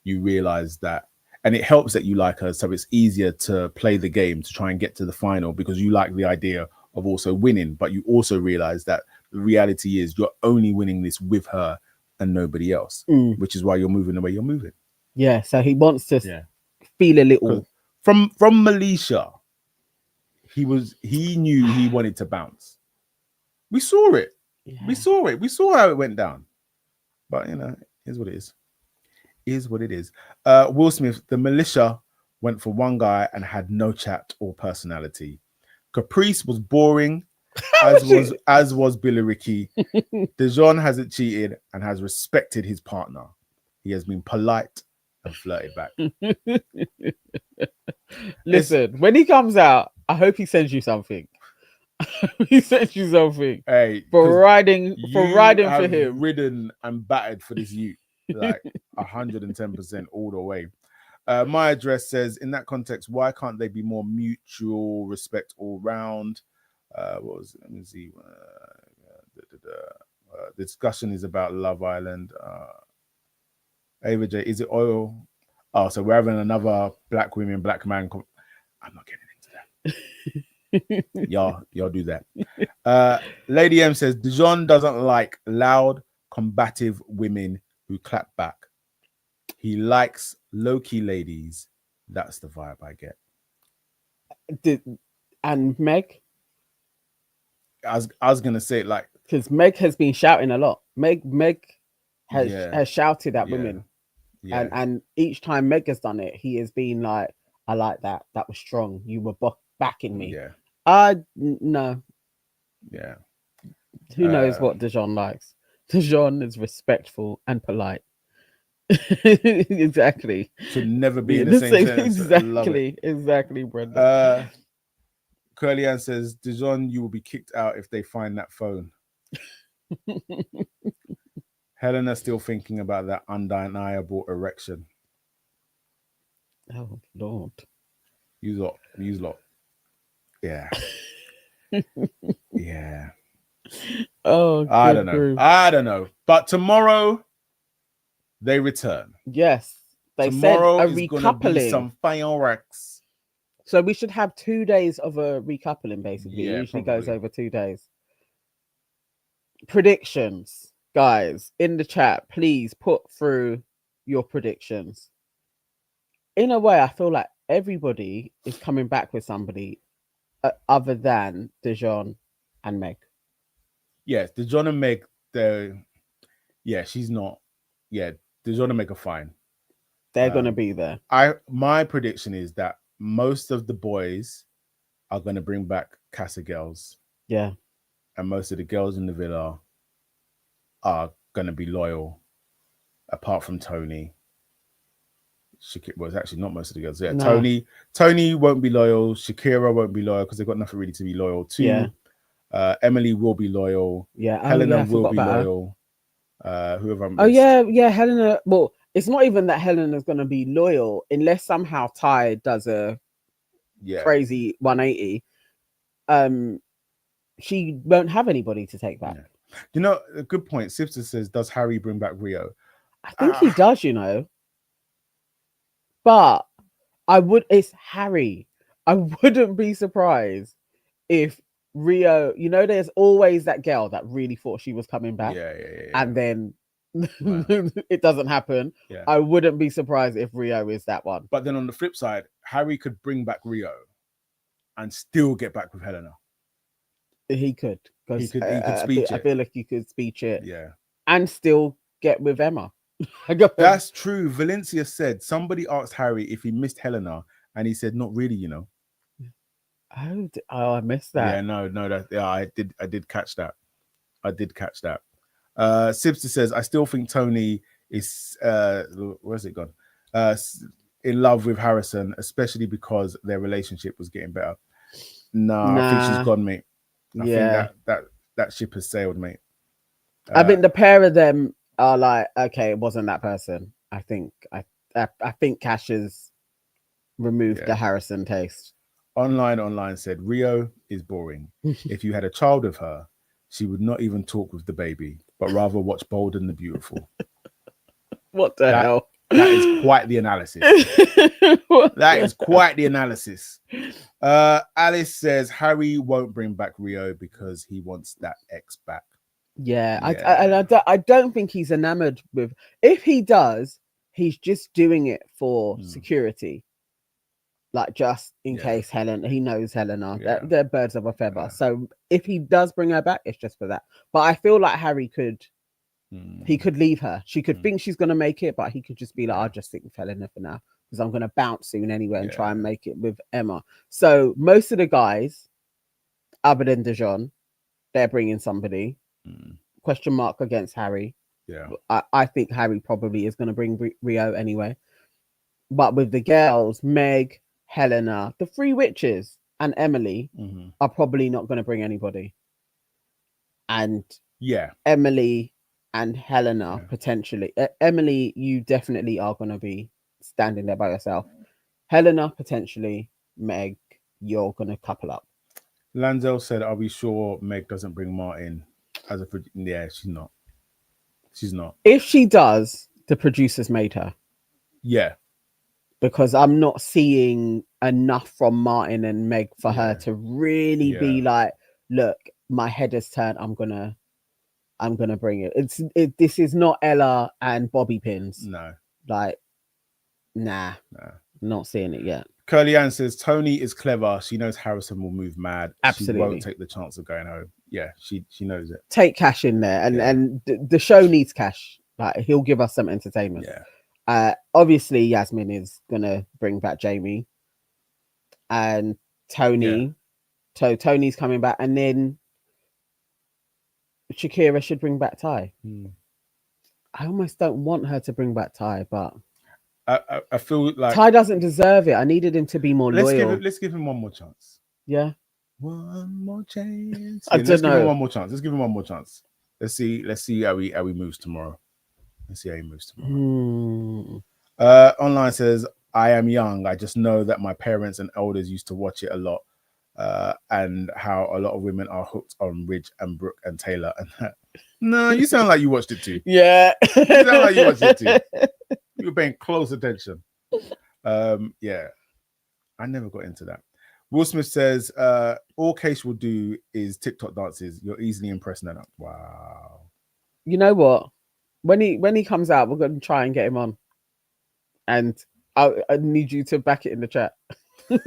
you realize that, and it helps that you like her. So it's easier to play the game to try and get to the final because you like the idea of also winning. But you also realize that the reality is you're only winning this with her and nobody else, which is why you're moving the way you're moving. Yeah, so he wants to Yeah. feel a little. From Malaysia, he knew he wanted to bounce. We saw it. Yeah. We saw it. We saw how it went down. But you know, here's what it is. Is what it is. Will Smith, the militia went for one guy and had no chat or personality. Caprice was boring, as was Billy. Dejon hasn't cheated and has respected his partner. He has been polite and flirted back. Listen, when he comes out, I hope he sends you something. He sends you something. Hey, for riding for him. Ridden and battered for this youth, like 110% all the way. My address says, in that context, why can't they be more mutual respect all round? What was it? Let me see. The discussion is about Love Island. Ava J, is it oil? Oh, so we're having another black women, black man. I'm not getting into that. y'all do that. Lady M says, Dejon doesn't like loud, combative women who clap back. He likes low-key ladies. That's the vibe I get. And Meg? I was gonna say, like, because Meg has been shouting a lot. Meg has shouted at women. Yeah. And each time Meg has done it, he has been like, I like that. That was strong. You were backing me. Yeah. No. Yeah. Who knows what Dejon likes? Dejon is respectful and polite. Exactly. Should never be in the same sentence. Exactly, Brenda. Curly Ann says, Dejon, you will be kicked out if they find that phone. Helena's still thinking about that undeniable erection. Oh Lord. You lot. Yeah. Yeah. Oh, I don't know. But tomorrow they return. Yes. They tomorrow said a is recoupling. Gonna be some fireworks. So we should have 2 days of a recoupling, basically. Yeah, it usually probably goes over 2 days. Predictions, guys, in the chat, please put through your predictions. In a way, I feel like everybody is coming back with somebody other than Dejon and Meg. Yes, Dejon and Meg, she's not. Yeah, Dejon and Meg are fine. They're gonna be there. My prediction is that most of the boys are gonna bring back CASA girls. Yeah. And most of the girls in the villa are gonna be loyal, apart from Tony. Well, it's actually not most of the girls. Yeah, no. Tony won't be loyal. Shakira won't be loyal because they've got nothing really to be loyal to. Yeah. Emily will be loyal. Yeah. Helena will be loyal. Whoever I'm. Oh yeah. Helena. Well, it's not even that Helena's gonna be loyal unless somehow Ty does a crazy 180. She won't have anybody to take back. Yeah. You know, a good point. Sifter says, does Harry bring back Rio? I think he does, you know. But it's Harry. I wouldn't be surprised if Rio, you know, there's always that girl that really thought she was coming back. Yeah. And then it doesn't happen. Yeah. I wouldn't be surprised if Rio is that one. But then on the flip side, Harry could bring back Rio and still get back with Helena. He could. He could speech it. I feel like he could speech it. Yeah. And still get with Emma. That's true. Valencia said somebody asked Harry if he missed Helena, and he said, "Not really, you know." Oh, I missed that. Yeah, I did catch that. Sibster says, "I still think Tony is where's it gone? In love with Harrison, especially because their relationship was getting better." Nah. I think she's gone, mate. I think that ship has sailed, mate. I think the pair of them are like, okay, it wasn't that person. I think Cash has removed the Harrison taste. Online said Rio is boring. If you had a child with her, she would not even talk with the baby, but rather watch Bold and the Beautiful. What the hell? That is quite the analysis. That is quite the analysis. Alice says Harry won't bring back Rio because he wants that ex back. Yeah. I don't think he's enamored with. If he does, he's just doing it for security. Like just in case he knows Helena. They're birds of a feather. Yeah. So if he does bring her back, it's just for that. But I feel like Harry could he could leave her. She could think she's gonna make it, but he could just be like, I'll just stick with Helena for now. Because I'm gonna bounce soon anyway and try and make it with Emma. So most of the guys, other than Dejon, they're bringing somebody. Question mark against Harry. Yeah. I think Harry probably is gonna bring Rio anyway. But with the girls, Meg, Helena, the three witches, and Emily are probably not going to bring anybody. And Emily and Helena potentially. Emily, you definitely are going to be standing there by yourself. Helena potentially. Meg, you're going to couple up. Lanzel said, "Are we sure Meg doesn't bring Martin as a?" Yeah, she's not. She's not. If she does, the producers made her. Yeah. Because I'm not seeing enough from Martin and Meg for her to really be like, look, my head has turned. I'm gonna bring it. This is not Ella and Bobby Pins. No. Like, nah. Not seeing it yet. Curly Ann says Tony is clever. She knows Harrison will move mad. Absolutely. She won't take the chance of going home. Yeah, she knows it. Take cash in there, and the show needs cash. Like, he'll give us some entertainment. Yeah. Obviously Yasmin is gonna bring back Jamie and Tony. So Tony's coming back, and then Shakira should bring back Ty. I almost don't want her to bring back Ty, but I feel like Ty doesn't deserve it. I needed him to be more loyal. Let's give him one more chance. Yeah. One more chance. I don't let's know. give him one more chance. Let's give him one more chance. Let's see how he moves tomorrow. Let's see how he moves tomorrow. Online says, I am young. I just know that my parents and elders used to watch it a lot. And how a lot of women are hooked on Ridge and Brooke and Taylor. And no, you sound like you watched it too. Yeah. You sound like you watched it too. You were paying close attention. Yeah. I never got into that. Will Smith says, all Case will do is TikTok dances. You're easily impressed now. Wow. You know what? When he comes out, we're going to try and get him on. And I need you to back it in the chat. Take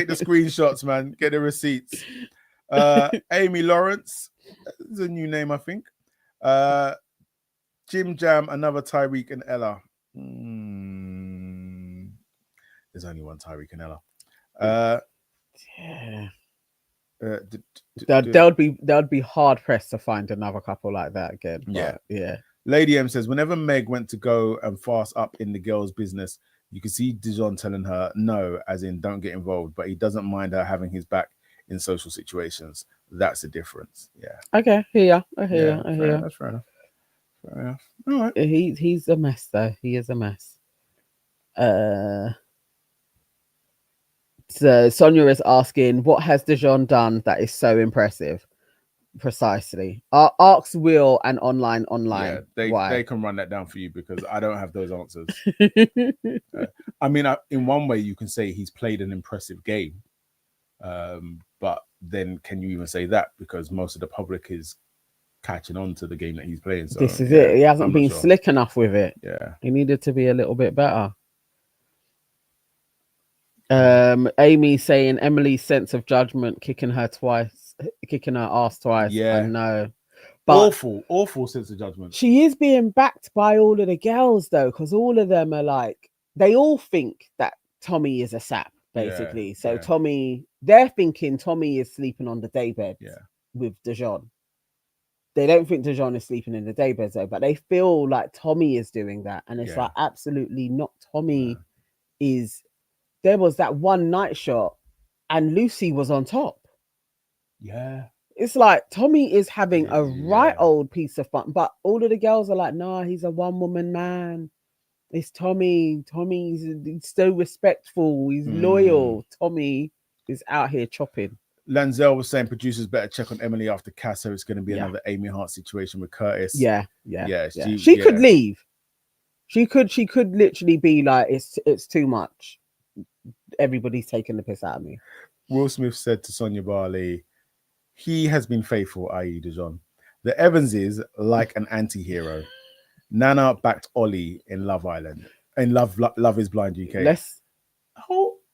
the screenshots, man. Get the receipts. Amy Lawrence is a new name, I think. Jim Jam, another Tyreek and Ella. There's only one Tyreek and Ella. They'd be hard pressed to find another couple like that again. Yeah. Lady M says, whenever Meg went to go and fast up in the girl's business, you can see Dejon telling her no, as in don't get involved, but he doesn't mind her having his back in social situations. That's the difference. Yeah. Okay. I hear. That's fair enough. Fair enough. All right. He's a mess though. He is a mess. So Sonia is asking, what has Dejon done that is so impressive? Precisely. Arcs Will and online. Yeah, they can run that down for you because I don't have those answers. I mean, in one way you can say he's played an impressive game, but then can you even say that because most of the public is catching on to the game that he's playing? So this is it. He hasn't been slick enough with it. Yeah, he needed to be a little bit better. Amy saying Emily's sense of judgment kicking her ass twice. Yeah, I know. But awful sense of judgment. She is being backed by all of the girls though, because all of them are like, they all think that Tommy is a sap, basically. So Tommy, they're thinking Tommy is sleeping on the daybed with Dejon. They don't think Dejon is sleeping in the daybed though, but they feel like Tommy is doing that. And it's like, absolutely not. Tommy is, there was that one night shot and Lucy was on top. Yeah. It's like Tommy is having a right old piece of fun, but all of the girls are like, no, he's a one-woman man. It's Tommy. Tommy's so respectful. He's loyal. Tommy is out here chopping. Lanzel was saying producers better check on Emily after CASA. It's going to be another Amy Hart situation with Curtis. Yeah. She could leave. She could literally be like, it's too much. Everybody's taking the piss out of me. Will Smith said to Sonia Barley, he has been faithful, i.e. Dejon. The Evanses like an anti-hero. Nana backed Ollie in Love Island. In Love is Blind UK.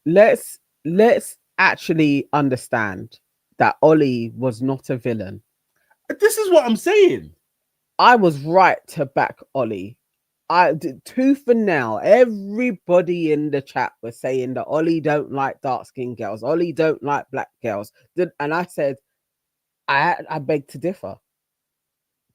Let's actually understand that Ollie was not a villain. This is what I'm saying. I was right to back Ollie. Tooth and nail, everybody in the chat was saying that Ollie don't like dark-skinned girls. Ollie don't like black girls. And I said, I beg to differ.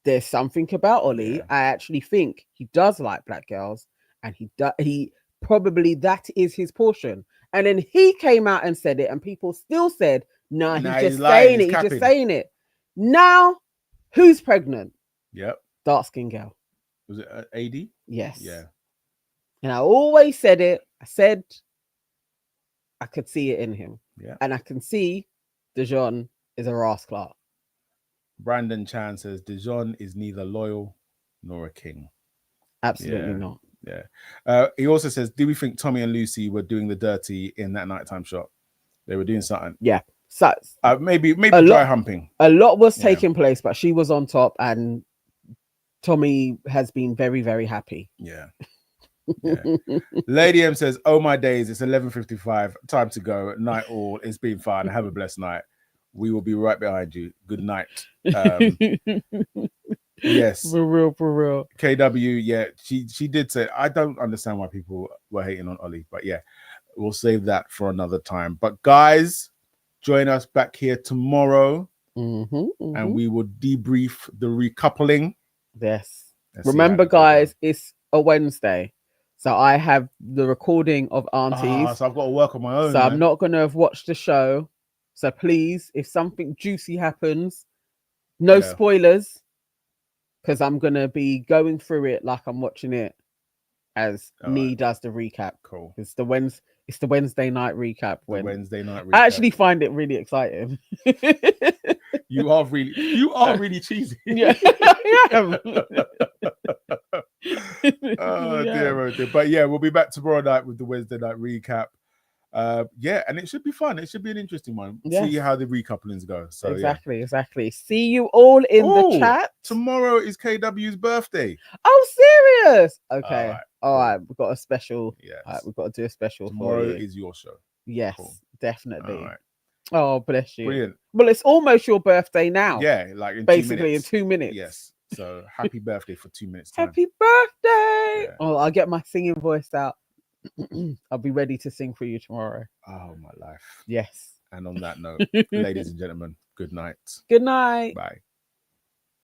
There's something about Ollie. Yeah. I actually think he does like black girls, and he probably that is his portion. And then he came out and said it, and people still said, "No, he's just saying it. He's just saying it." Now, who's pregnant? Yep. Dark skin girl. Was it AD? Yes. Yeah. And I always said it. I said I could see it in him. Yeah. And I can see Dejon is a rascal. Brandon Chan says Dejon is neither loyal nor a king. Absolutely not. Yeah. He also says, do we think Tommy and Lucy were doing the dirty in that nighttime shot? They were doing something. Yeah. So maybe dry humping. A lot was taking place, but she was on top, and Tommy has been very, very happy. Yeah. Yeah. Lady M says, oh my days, it's 11:55. Time to go. Night all. It's been fun. Have a blessed night. We will be right behind you. Good night. Yes. For real. KW, yeah, she did say, I don't understand why people were hating on Ollie, but yeah, we'll save that for another time. But guys, join us back here tomorrow, and we will debrief the recoupling. Yes. Remember, guys, it's a Wednesday. So I have the recording of Aunties. So I've got to work on my own. So I'm not going to have watched the show. So please, if something juicy happens, no spoilers, because I'm going to be going through it like I'm watching it as Nee does the recap. Cool. It's the Wednesday night recap. Wednesday night recap. I actually find it really exciting. You are really cheesy. Yeah, I am. Oh dear. But yeah, we'll be back tomorrow night with the Wednesday night recap. Yeah, and it should be fun. It should be an interesting one. See how the recouplings go. So exactly. See you all in the chat. Tomorrow is KW's birthday. Oh, serious? Okay. All right. We've got a special. Yes. All right, we've got to do a special. Tomorrow is your show. Yes, definitely. All right. Oh, bless you. Brilliant. Well, it's almost your birthday now. Yeah, like in basically 2 minutes. Yes. So happy birthday for 2 minutes time. Happy birthday. Yeah. Oh, I'll get my singing voice out. I'll be ready to sing for you tomorrow. Oh, my life. Yes. And on that note, ladies and gentlemen, good night. Good night. Bye.